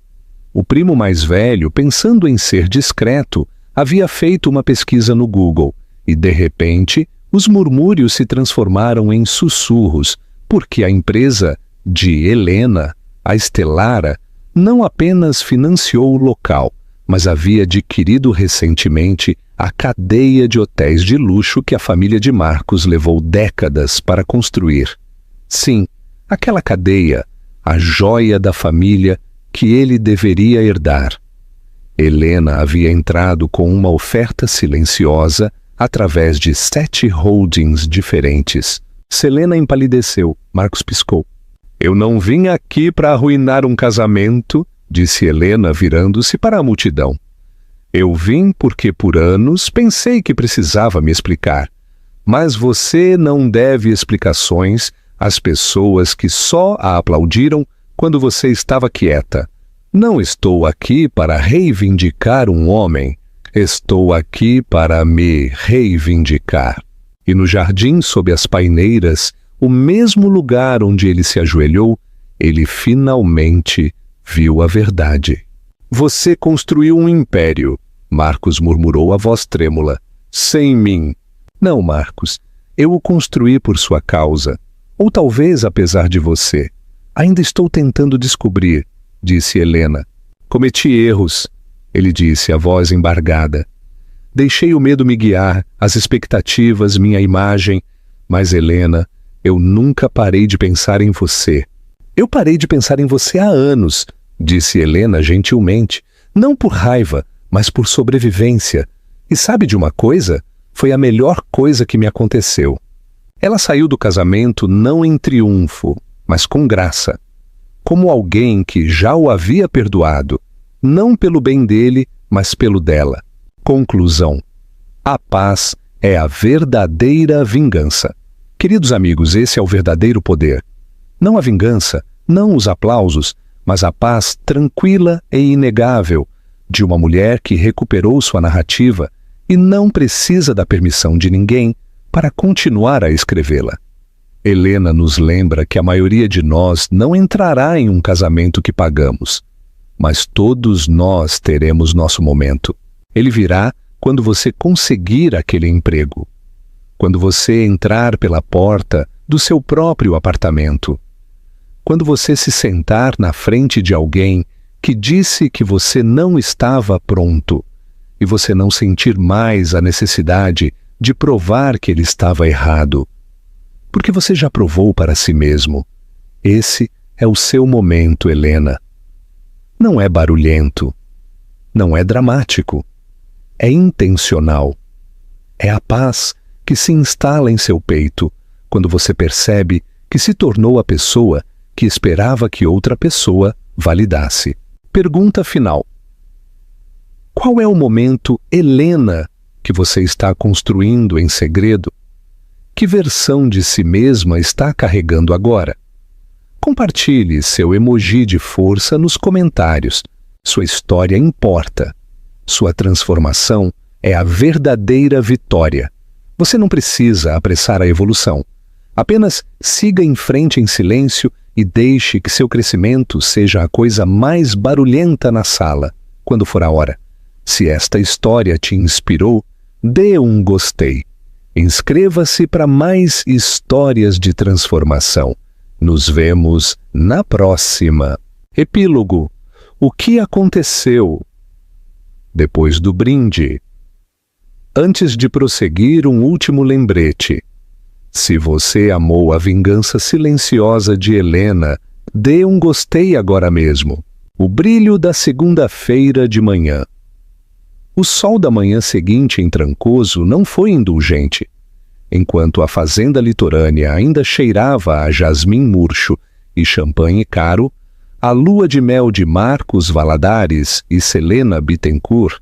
O primo mais velho, pensando em ser discreto, havia feito uma pesquisa no Google e, de repente, os murmúrios se transformaram em sussurros, porque a empresa de Helena, a Stellara, não apenas financiou o local, mas havia adquirido recentemente a cadeia de hotéis de luxo que a família de Marcos levou décadas para construir. Sim, aquela cadeia, a joia da família que ele deveria herdar. Helena havia entrado com uma oferta silenciosa através de 7 holdings diferentes. Selena empalideceu. Marcos piscou. Eu não vim aqui para arruinar um casamento, disse Helena virando-se para a multidão. Eu vim porque por anos pensei que precisava me explicar. Mas você não deve explicações às pessoas que só a aplaudiram quando você estava quieta. Não estou aqui para reivindicar um homem. Estou aqui para me reivindicar. E no jardim, sob as paineiras, o mesmo lugar onde ele se ajoelhou, ele finalmente viu a verdade. Você construiu um império, Marcos murmurou a voz trêmula. Sem mim. Não, Marcos. Eu o construí por sua causa, ou talvez apesar de você. Ainda estou tentando descobrir, disse Helena. Cometi erros, ele disse, a voz embargada. Deixei o medo me guiar, as expectativas, minha imagem. Mas, Helena, eu nunca parei de pensar em você. Eu parei de pensar em você há anos, disse Helena gentilmente. Não por raiva, mas por sobrevivência. E sabe de uma coisa? Foi a melhor coisa que me aconteceu. Ela saiu do casamento não em triunfo, mas com graça. Como alguém que já o havia perdoado, não pelo bem dele, mas pelo dela. Conclusão: a paz é a verdadeira vingança. Queridos amigos, esse é o verdadeiro poder. Não a vingança, não os aplausos, mas a paz tranquila e inegável de uma mulher que recuperou sua narrativa e não precisa da permissão de ninguém para continuar a escrevê-la. Helena nos lembra que a maioria de nós não entrará em um casamento que pagamos, mas todos nós teremos nosso momento. Ele virá quando você conseguir aquele emprego, quando você entrar pela porta do seu próprio apartamento, quando você se sentar na frente de alguém que disse que você não estava pronto e você não sentir mais a necessidade de provar que ele estava errado, porque você já provou para si mesmo. Esse é o seu momento, Helena. Não é barulhento, não é dramático, é intencional. É a paz que se instala em seu peito quando você percebe que se tornou a pessoa que esperava que outra pessoa validasse. Pergunta final: qual é o momento Helena que você está construindo em segredo? Que versão de si mesma está carregando agora? Compartilhe seu emoji de força nos comentários. Sua história importa. Sua transformação é a verdadeira vitória. Você não precisa apressar a evolução. Apenas siga em frente em silêncio e deixe que seu crescimento seja a coisa mais barulhenta na sala, quando for a hora. Se esta história te inspirou, dê um gostei. Inscreva-se para mais histórias de transformação. Nos vemos na próxima. Epílogo: o que aconteceu? Depois do brinde. Antes de prosseguir, um último lembrete. Se você amou a vingança silenciosa de Helena, dê um gostei agora mesmo. O brilho da segunda-feira de manhã. O sol da manhã seguinte em Trancoso não foi indulgente. Enquanto a fazenda litorânea ainda cheirava a jasmim murcho e champanhe caro, a lua de mel de Marcos Valadares e Selena Bittencourt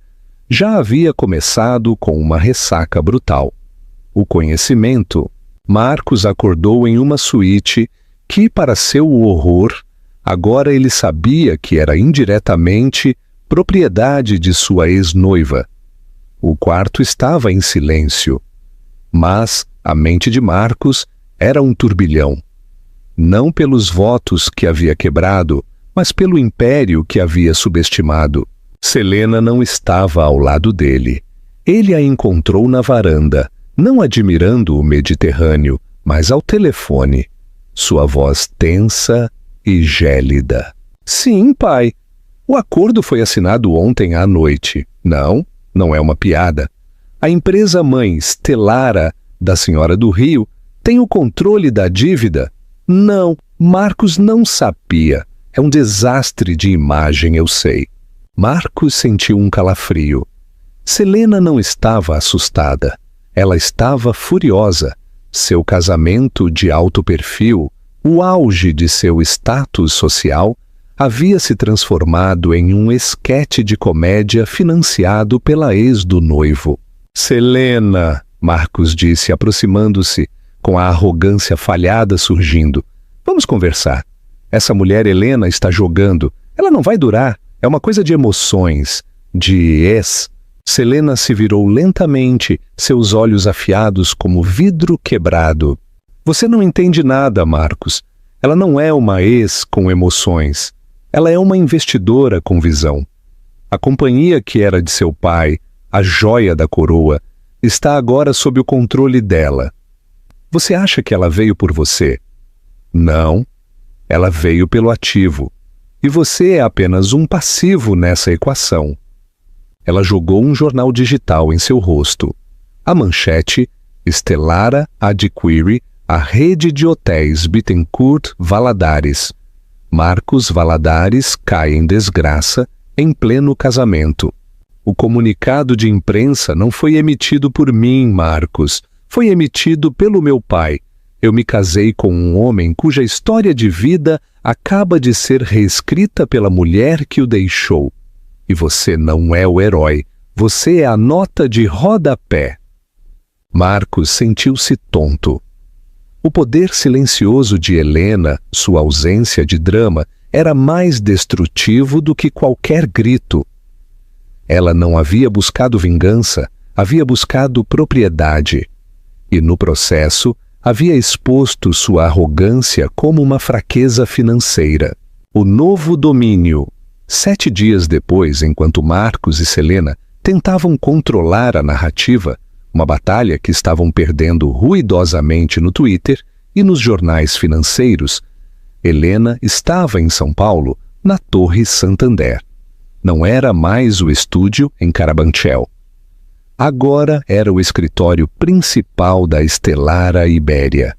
já havia começado com uma ressaca brutal. O conhecimento. Marcos acordou em uma suíte que, para seu horror, agora ele sabia que era indiretamente propriedade de sua ex-noiva. O quarto estava em silêncio, mas a mente de Marcos era um turbilhão. Não pelos votos que havia quebrado, mas pelo império que havia subestimado. Selena não estava ao lado dele. Ele a encontrou na varanda, não admirando o Mediterrâneo, mas ao telefone. Sua voz tensa e gélida. Sim, pai. O acordo foi assinado ontem à noite. Não é uma piada. A empresa-mãe Stellara, da Senhora do Rio, tem o controle da dívida? Não, Marcos não sabia. É um desastre de imagem, eu sei. Marcos sentiu um calafrio. Selena não estava assustada. Ela estava furiosa. Seu casamento de alto perfil, o auge de seu status social, havia se transformado em um esquete de comédia financiado pela ex do noivo. Selena, Marcos disse, aproximando-se, com a arrogância falhada surgindo. Vamos conversar. Essa mulher Helena está jogando. Ela não vai durar. É uma coisa de emoções, de ex. Selena se virou lentamente, seus olhos afiados como vidro quebrado. Você não entende nada, Marcos. Ela não é uma ex com emoções. Ela é uma investidora com visão. A companhia que era de seu pai, a joia da coroa, está agora sob o controle dela. Você acha que ela veio por você? Não, ela veio pelo ativo. E você é apenas um passivo nessa equação. Ela jogou um jornal digital em seu rosto. A manchete: Stellara adquire a rede de hotéis Bittencourt Valadares. Marcos Valadares cai em desgraça em pleno casamento. O comunicado de imprensa não foi emitido por mim, Marcos. Foi emitido pelo meu pai. Eu me casei com um homem cuja história de vida acaba de ser reescrita pela mulher que o deixou. E você não é o herói. Você é a nota de rodapé. Marcos sentiu-se tonto. O poder silencioso de Helena, sua ausência de drama, era mais destrutivo do que qualquer grito. Ela não havia buscado vingança, havia buscado propriedade. E, no processo, havia exposto sua arrogância como uma fraqueza financeira. O novo domínio. 7 dias depois, enquanto Marcos e Selena tentavam controlar a narrativa, uma batalha que estavam perdendo ruidosamente no Twitter e nos jornais financeiros, Helena estava em São Paulo, na Torre Santander. Não era mais o estúdio em Carabanchel. Agora era o escritório principal da Stellara Ibéria.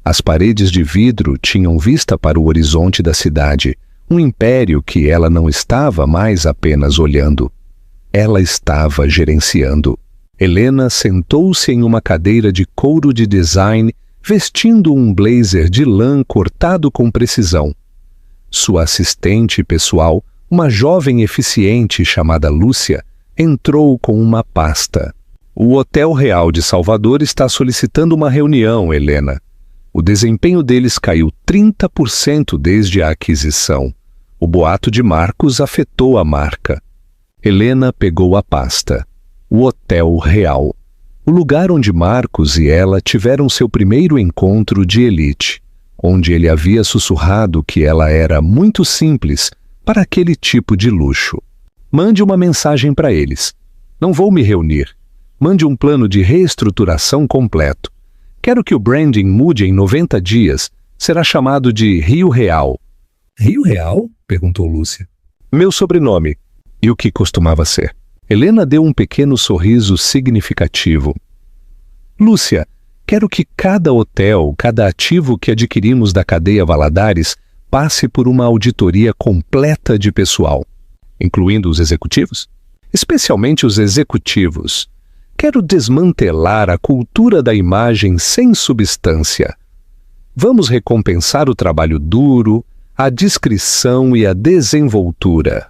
As paredes de vidro tinham vista para o horizonte da cidade, um império que ela não estava mais apenas olhando. Ela estava gerenciando. Helena sentou-se em uma cadeira de couro de design, vestindo um blazer de lã cortado com precisão. Sua assistente pessoal, uma jovem eficiente chamada Lúcia, entrou com uma pasta. O Hotel Real de Salvador está solicitando uma reunião, Helena. O desempenho deles caiu 30% desde a aquisição. O boato de Marcos afetou a marca. Helena pegou a pasta. O Hotel Real. O lugar onde Marcos e ela tiveram seu primeiro encontro de elite, onde ele havia sussurrado que ela era muito simples para aquele tipo de luxo. Mande uma mensagem para eles. Não vou me reunir. Mande um plano de reestruturação completo. Quero que o branding mude em 90 dias. Será chamado de Rio Real. Rio Real? Perguntou Lúcia. Meu sobrenome. E o que costumava ser? Helena deu um pequeno sorriso significativo. Lúcia, quero que cada hotel, cada ativo que adquirimos da cadeia Valadares passe por uma auditoria completa de pessoal, incluindo os executivos? Especialmente os executivos. Quero desmantelar a cultura da imagem sem substância. Vamos recompensar o trabalho duro, a discrição e a desenvoltura.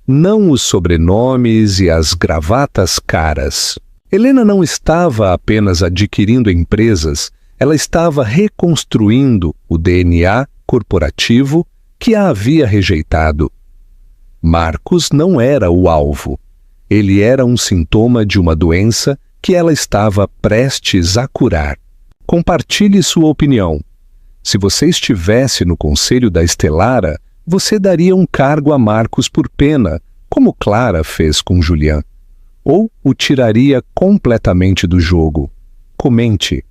Não os sobrenomes e as gravatas caras. Helena não estava apenas adquirindo empresas, ela estava reconstruindo o DNA corporativo que a havia rejeitado. Marcos não era o alvo. Ele era um sintoma de uma doença que ela estava prestes a curar. Compartilhe sua opinião. Se você estivesse no conselho da Stellara, você daria um cargo a Marcos por pena, como Clara fez com Julian. Ou o tiraria completamente do jogo. Comente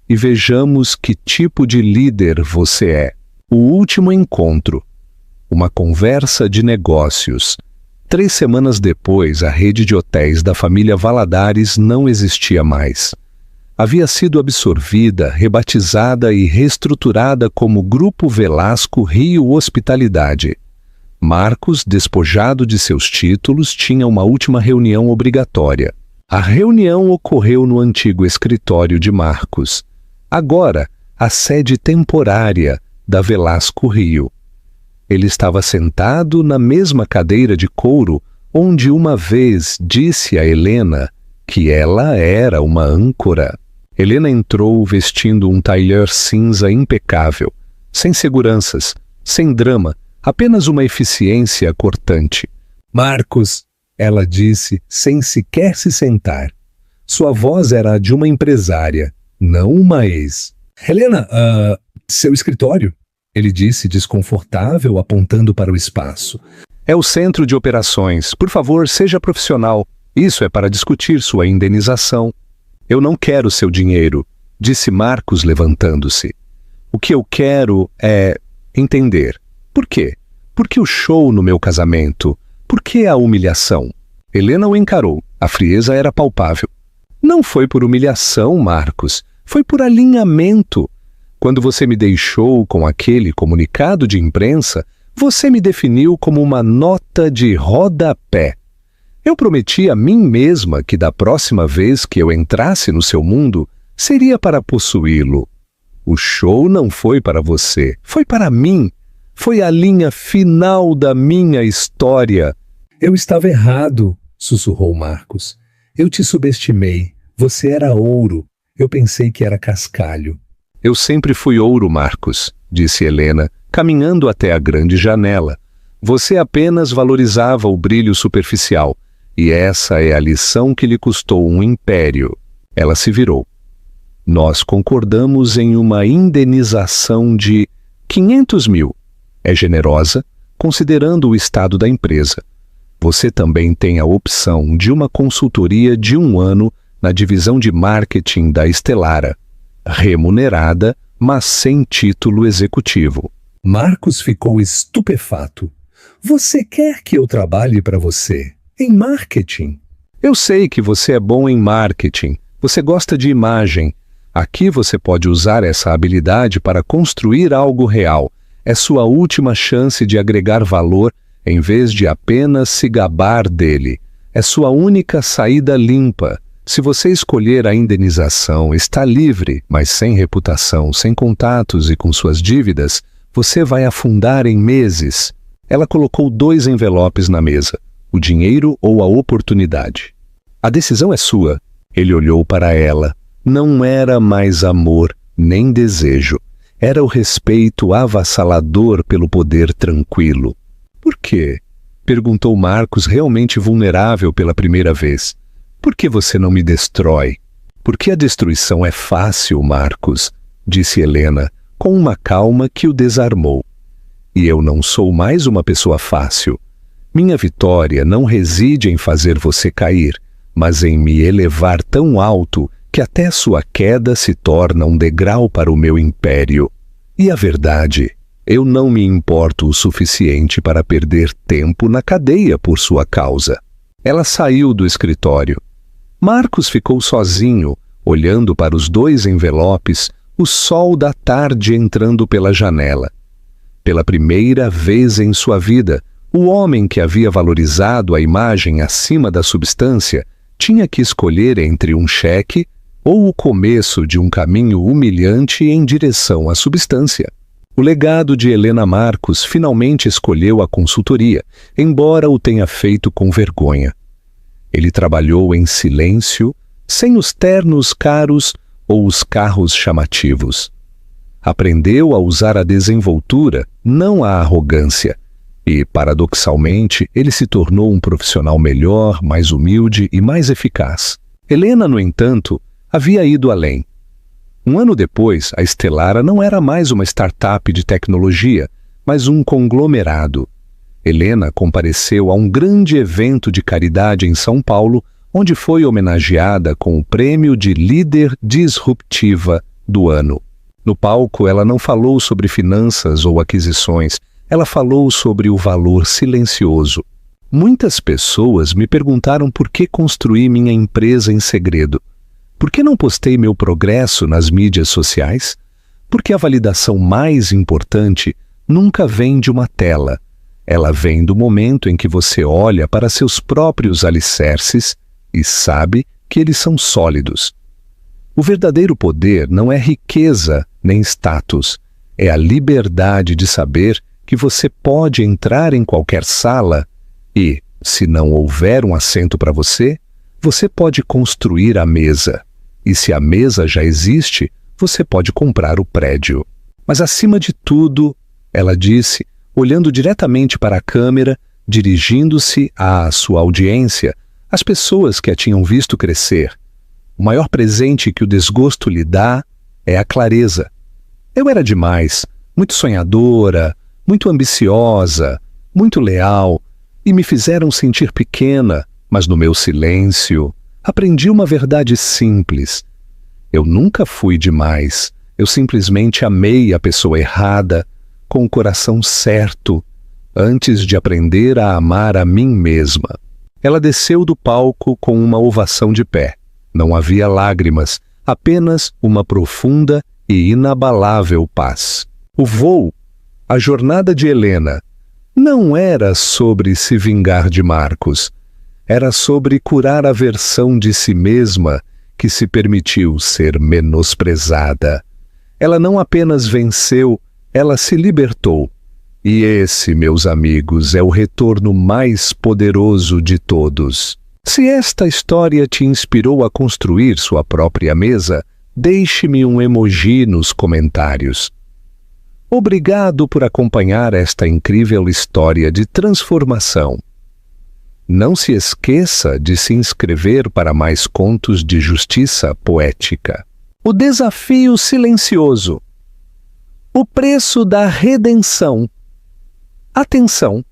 e vejamos que tipo de líder você é. O último encontro. Uma conversa de negócios. 3 semanas depois, a rede de hotéis da família Valadares não existia mais. Havia sido absorvida, rebatizada e reestruturada como Grupo Velasco Rio Hospitalidade. Marcos, despojado de seus títulos, tinha uma última reunião obrigatória. A reunião ocorreu no antigo escritório de Marcos. Agora, a sede temporária da Velasco Rio. Ele estava sentado na mesma cadeira de couro onde uma vez disse a Helena que ela era uma âncora. Helena entrou vestindo um tailleur cinza impecável, sem seguranças, sem drama, apenas uma eficiência cortante. Marcos, ela disse, sem sequer se sentar. Sua voz era a de uma empresária, não uma ex. Helena, seu escritório? Ele disse, desconfortável, apontando para o espaço. É o centro de operações. Por favor, seja profissional. Isso é para discutir sua indenização. Eu não quero seu dinheiro. disse Marcos levantando-se. O que eu quero é entender. Por quê? Por que o show no meu casamento? Por que a humilhação? Helena o encarou. A frieza era palpável. Não foi por humilhação, Marcos. Foi por alinhamento. Quando você me deixou com aquele comunicado de imprensa, você me definiu como uma nota de rodapé. Eu prometi a mim mesma que da próxima vez que eu entrasse no seu mundo, seria para possuí-lo. O show não foi para você, foi para mim. Foi a linha final da minha história. Eu estava errado, sussurrou Marcos. Eu te subestimei. Você era ouro. Eu pensei que era cascalho. Eu sempre fui ouro, Marcos, disse Helena, caminhando até a grande janela. Você apenas valorizava o brilho superficial, e essa é a lição que lhe custou um império. Ela se virou. Nós concordamos em uma indenização de 500 mil. É generosa, considerando o estado da empresa. Você também tem a opção de uma consultoria de 1 ano na divisão de marketing da Estelara, remunerada, mas sem título executivo. Marcos ficou estupefato. Você quer que eu trabalhe para você? Em marketing? Eu sei que você é bom em marketing. Você gosta de imagem. Aqui você pode usar essa habilidade para construir algo real. É sua última chance de agregar valor em vez de apenas se gabar dele. É sua única saída limpa. Se você escolher a indenização, está livre, mas sem reputação, sem contatos e com suas dívidas, você vai afundar em meses. Ela colocou 2 envelopes na mesa, o dinheiro ou a oportunidade. A decisão é sua. Ele olhou para ela. Não era mais amor, nem desejo. Era o respeito avassalador pelo poder tranquilo. Por quê? Perguntou Marcos, realmente vulnerável pela primeira vez. Por que você não me destrói? Porque a destruição é fácil, Marcos, disse Helena, com uma calma que o desarmou. E eu não sou mais uma pessoa fácil. Minha vitória não reside em fazer você cair, mas em me elevar tão alto que até sua queda se torna um degrau para o meu império. E a verdade, eu não me importo o suficiente para perder tempo na cadeia por sua causa. Ela saiu do escritório. Marcos ficou sozinho, olhando para os 2 envelopes, o sol da tarde entrando pela janela. Pela primeira vez em sua vida, o homem que havia valorizado a imagem acima da substância tinha que escolher entre um cheque ou o começo de um caminho humilhante em direção à substância. O legado de Helena Marcos finalmente escolheu a consultoria, embora o tenha feito com vergonha. Ele trabalhou em silêncio, sem os ternos caros ou os carros chamativos. Aprendeu a usar a desenvoltura, não a arrogância. E, paradoxalmente, ele se tornou um profissional melhor, mais humilde e mais eficaz. Helena, no entanto, havia ido além. 1 ano depois, a Estelara não era mais uma startup de tecnologia, mas um conglomerado. Helena compareceu a um grande evento de caridade em São Paulo, onde foi homenageada com o prêmio de Líder Disruptiva do ano. No palco, ela não falou sobre finanças ou aquisições, ela falou sobre o valor silencioso. Muitas pessoas me perguntaram por que construí minha empresa em segredo. Por que não postei meu progresso nas mídias sociais? Porque a validação mais importante nunca vem de uma tela. Ela vem do momento em que você olha para seus próprios alicerces e sabe que eles são sólidos. O verdadeiro poder não é riqueza nem status, é a liberdade de saber que você pode entrar em qualquer sala e, se não houver um assento para você, você pode construir a mesa. E se a mesa já existe, você pode comprar o prédio. Mas acima de tudo, ela disse, olhando diretamente para a câmera, dirigindo-se à sua audiência, às pessoas que a tinham visto crescer. O maior presente que o desgosto lhe dá é a clareza. Eu era demais, muito sonhadora, muito ambiciosa, muito leal, e me fizeram sentir pequena, mas no meu silêncio aprendi uma verdade simples. Eu nunca fui demais. Eu simplesmente amei a pessoa errada, com o coração certo, antes de aprender a amar a mim mesma. Ela desceu do palco com uma ovação de pé. Não havia lágrimas, apenas uma profunda e inabalável paz. O voo, a jornada de Helena, não era sobre se vingar de Marcos. Era sobre curar a versão de si mesma que se permitiu ser menosprezada. Ela não apenas venceu, ela se libertou. E esse, meus amigos, é o retorno mais poderoso de todos. Se esta história te inspirou a construir sua própria mesa, deixe-me um emoji nos comentários. Obrigado por acompanhar esta incrível história de transformação. Não se esqueça de se inscrever para mais contos de justiça poética. O desafio silencioso. O preço da redenção. Atenção!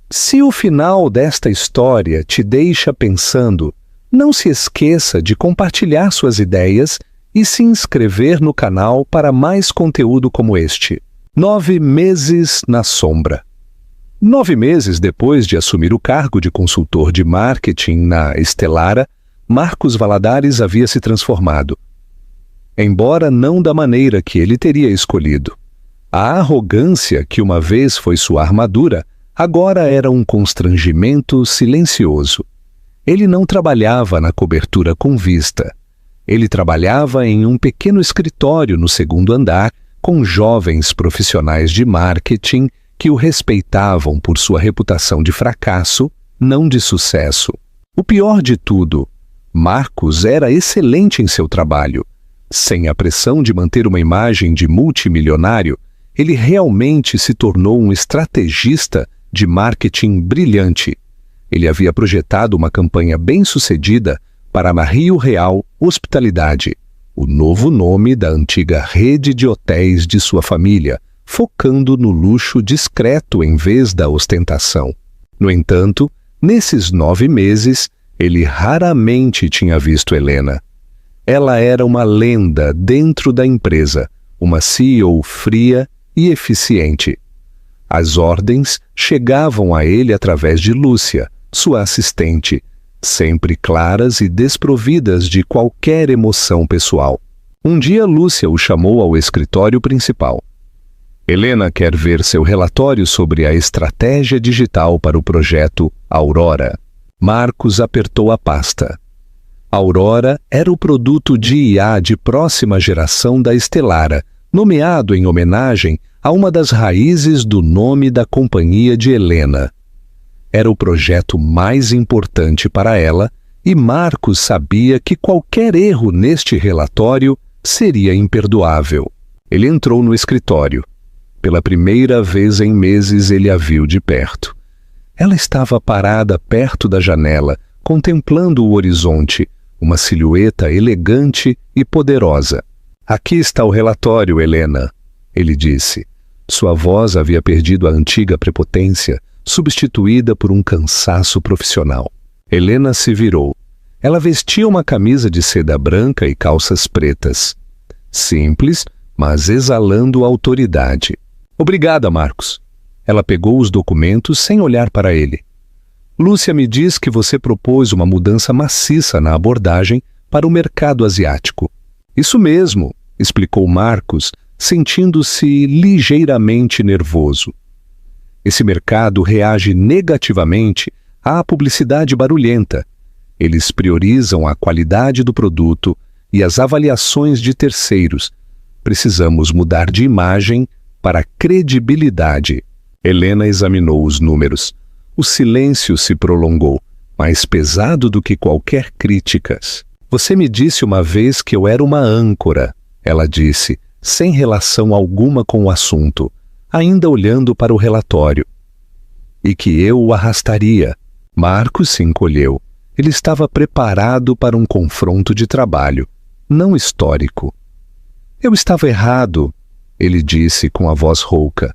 Se o final desta história te deixa pensando, não se esqueça de compartilhar suas ideias e se inscrever no canal para mais conteúdo como este. 9 meses na sombra. 9 meses depois de assumir o cargo de consultor de marketing na Stellara, Marcos Valadares havia se transformado. Embora não da maneira que ele teria escolhido. A arrogância que uma vez foi sua armadura, agora era um constrangimento silencioso. Ele não trabalhava na cobertura com vista. Ele trabalhava em um pequeno escritório no 2º andar com jovens profissionais de marketing que o respeitavam por sua reputação de fracasso, não de sucesso. O pior de tudo, Marcos era excelente em seu trabalho. Sem a pressão de manter uma imagem de multimilionário, ele realmente se tornou um estrategista de marketing brilhante. Ele havia projetado uma campanha bem-sucedida para a Rio Real Hospitalidade, o novo nome da antiga rede de hotéis de sua família, focando no luxo discreto em vez da ostentação. No entanto, nesses 9 meses, ele raramente tinha visto Helena. Ela era uma lenda dentro da empresa, uma CEO fria e eficiente. As ordens chegavam a ele através de Lúcia, sua assistente, sempre claras e desprovidas de qualquer emoção pessoal. Um dia Lúcia o chamou ao escritório principal. Helena quer ver seu relatório sobre a estratégia digital para o projeto Aurora. Marcos apertou a pasta. Aurora era o produto de IA de próxima geração da Stellara, nomeado em homenagem a uma das raízes do nome da companhia de Helena. Era o projeto mais importante para ela e Marcos sabia que qualquer erro neste relatório seria imperdoável. Ele entrou no escritório. Pela primeira vez em meses ele a viu de perto. Ela estava parada perto da janela, contemplando o horizonte, uma silhueta elegante e poderosa. Aqui está o relatório, Helena, ele disse. Sua voz havia perdido a antiga prepotência, substituída por um cansaço profissional. Helena se virou. Ela vestia uma camisa de seda branca e calças pretas. Simples, mas exalando autoridade. Obrigada, Marcos. Ela pegou os documentos sem olhar para ele. Lúcia me diz que você propôs uma mudança maciça na abordagem para o mercado asiático. Isso mesmo, explicou Marcos, sentindo-se ligeiramente nervoso. Esse mercado reage negativamente à publicidade barulhenta. Eles priorizam a qualidade do produto e as avaliações de terceiros. Precisamos mudar de imagem para credibilidade. Helena examinou os números. O silêncio se prolongou, mais pesado do que qualquer críticas. Você me disse uma vez que eu era uma âncora, ela disse, sem relação alguma com o assunto, ainda olhando para o relatório. E que eu o arrastaria. Marcos se encolheu. Ele estava preparado para um confronto de trabalho, não histórico. Eu estava errado, ele disse com a voz rouca.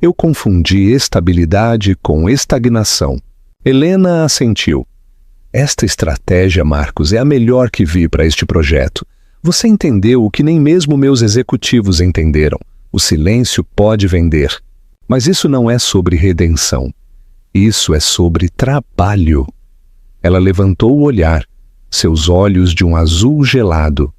Eu confundi estabilidade com estagnação. Helena assentiu. Esta estratégia, Marcos, é a melhor que vi para este projeto. Você entendeu o que nem mesmo meus executivos entenderam. O silêncio pode vender. Mas isso não é sobre redenção. Isso é sobre trabalho. Ela levantou o olhar, seus olhos de um azul gelado.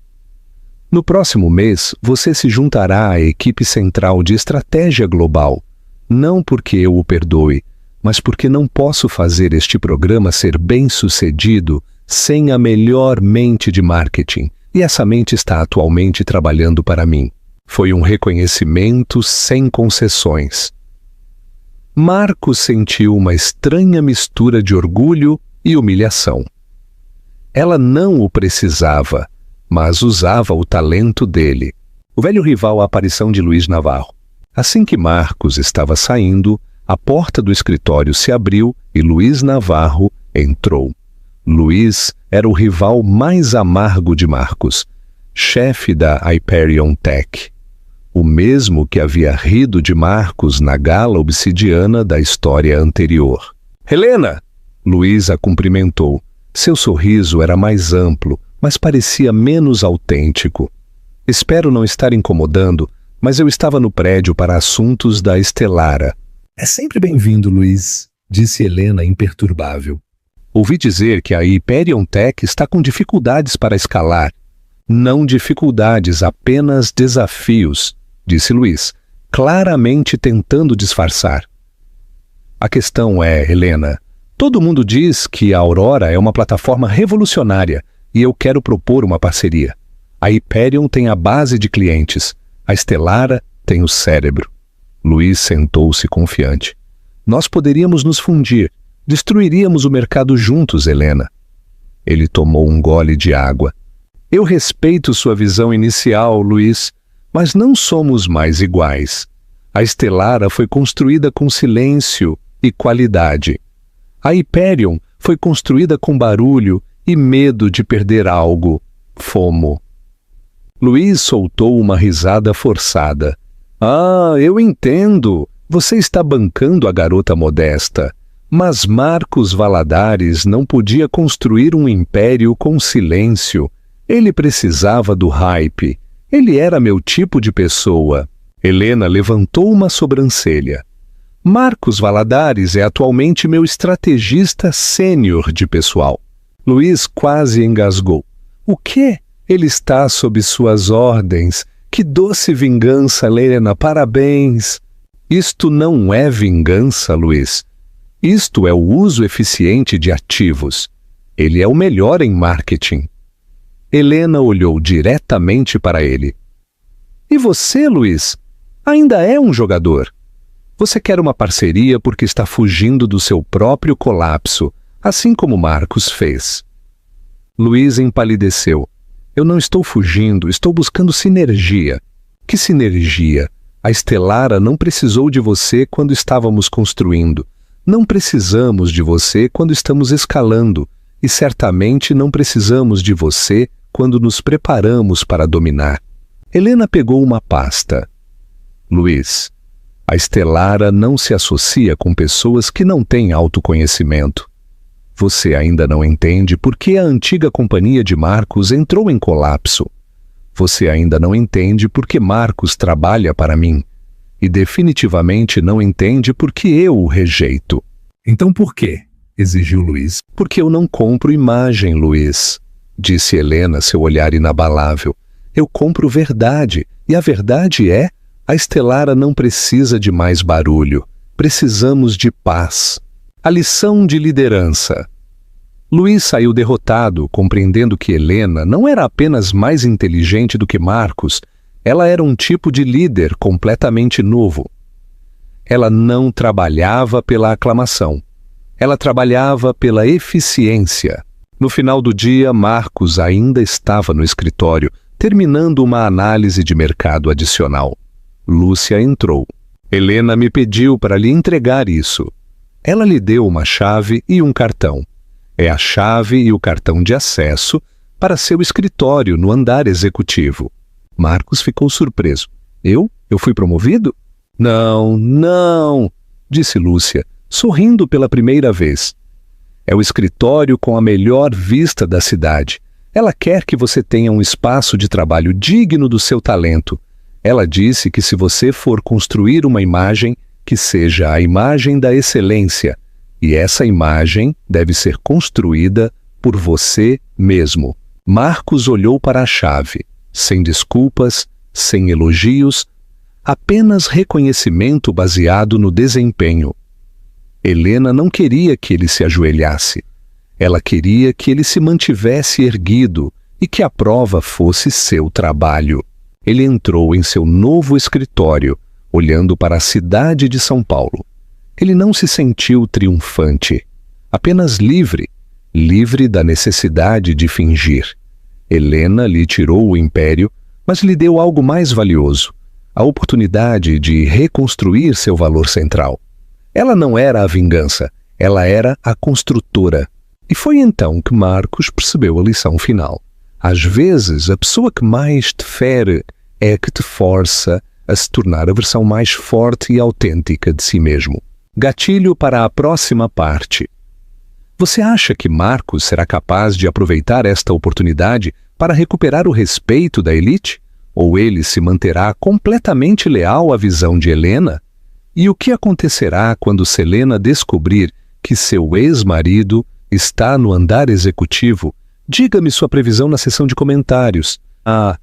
No próximo mês, você se juntará à equipe central de estratégia global. Não porque eu o perdoe, mas porque não posso fazer este programa ser bem-sucedido sem a melhor mente de marketing. E essa mente está atualmente trabalhando para mim. Foi um reconhecimento sem concessões. Marcos sentiu uma estranha mistura de orgulho e humilhação. Ela não o precisava, mas usava o talento dele. O velho rival à aparição de Luiz Navarro. Assim que Marcos estava saindo, a porta do escritório se abriu e Luiz Navarro entrou. Luiz era o rival mais amargo de Marcos, chefe da Hyperion Tech. O mesmo que havia rido de Marcos na gala obsidiana da história anterior. Helena! Luiz a cumprimentou. Seu sorriso era mais amplo, mas parecia menos autêntico. Espero não estar incomodando, mas eu estava no prédio para assuntos da Estelara. É sempre bem-vindo, Luiz, disse Helena imperturbável. Ouvi dizer que a Hyperion Tech está com dificuldades para escalar. Não dificuldades, apenas desafios, disse Luiz, claramente tentando disfarçar. A questão é, Helena, todo mundo diz que a Aurora é uma plataforma revolucionária e eu quero propor uma parceria. A Hyperion tem a base de clientes, a Estelara tem o cérebro. Luiz sentou-se confiante. Nós poderíamos nos fundir, destruiríamos o mercado juntos, Helena. Ele tomou um gole de água. Eu respeito sua visão inicial, Luiz, mas não somos mais iguais. A Estelara foi construída com silêncio e qualidade. A Hyperion foi construída com barulho e medo de perder algo, FOMO. Luiz soltou uma risada forçada. Ah, eu entendo. Você está bancando a garota modesta. Mas Marcos Valadares não podia construir um império com silêncio. Ele precisava do hype. Ele era meu tipo de pessoa. Helena levantou uma sobrancelha. Marcos Valadares é atualmente meu estrategista sênior de pessoal. Luiz quase engasgou. O quê? Ele está sob suas ordens. Que doce vingança, Helena, parabéns. Isto não é vingança, Luiz. Isto é o uso eficiente de ativos. Ele é o melhor em marketing. Helena olhou diretamente para ele. E você, Luiz? Ainda é um jogador. Você quer uma parceria porque está fugindo do seu próprio colapso, assim como Marcos fez. Luiz empalideceu. Eu não estou fugindo, estou buscando sinergia. Que sinergia? A Estelara não precisou de você quando estávamos construindo. Não precisamos de você quando estamos escalando. E certamente não precisamos de você quando nos preparamos para dominar. Helena pegou uma pasta. Luiz, a Estelara não se associa com pessoas que não têm autoconhecimento. Você ainda não entende por que a antiga companhia de Marcos entrou em colapso. Você ainda não entende por que Marcos trabalha para mim. E definitivamente não entende por que eu o rejeito. Então por quê? Exigiu Luiz. Porque eu não compro imagem, Luiz, disse Helena, seu olhar inabalável. Eu compro verdade, e a verdade é, a Estelara não precisa de mais barulho. Precisamos de paz. A lição de liderança. Luiz saiu derrotado, compreendendo que Helena não era apenas mais inteligente do que Marcos, ela era um tipo de líder completamente novo. Ela não trabalhava pela aclamação. Ela trabalhava pela eficiência. No final do dia, Marcos ainda estava no escritório, terminando uma análise de mercado adicional. Lúcia entrou. Helena me pediu para lhe entregar isso. Ela lhe deu uma chave e um cartão. É a chave e o cartão de acesso para seu escritório no andar executivo. Marcos ficou surpreso. Eu fui promovido? Não, disse Lúcia, sorrindo pela primeira vez. É o escritório com a melhor vista da cidade. Ela quer que você tenha um espaço de trabalho digno do seu talento. Ela disse que se você for construir uma imagem, que seja a imagem da excelência, e essa imagem deve ser construída por você mesmo. Marcos olhou para a chave, sem desculpas, sem elogios, apenas reconhecimento baseado no desempenho. Helena não queria que ele se ajoelhasse. Ela queria que ele se mantivesse erguido e que a prova fosse seu trabalho. Ele entrou em seu novo escritório, olhando para a cidade de São Paulo. Ele não se sentiu triunfante, apenas livre, livre da necessidade de fingir. Helena lhe tirou o império, mas lhe deu algo mais valioso, a oportunidade de reconstruir seu valor central. Ela não era a vingança, ela era a construtora. E foi então que Marcos percebeu a lição final. Às vezes, a pessoa que mais te fere é a que te força a se tornar a versão mais forte e autêntica de si mesmo. Gatilho para a próxima parte. Você acha que Marcos será capaz de aproveitar esta oportunidade para recuperar o respeito da elite? Ou ele se manterá completamente leal à visão de Helena? E o que acontecerá quando Selena descobrir que seu ex-marido está no andar executivo? Diga-me sua previsão na seção de comentários. Ah,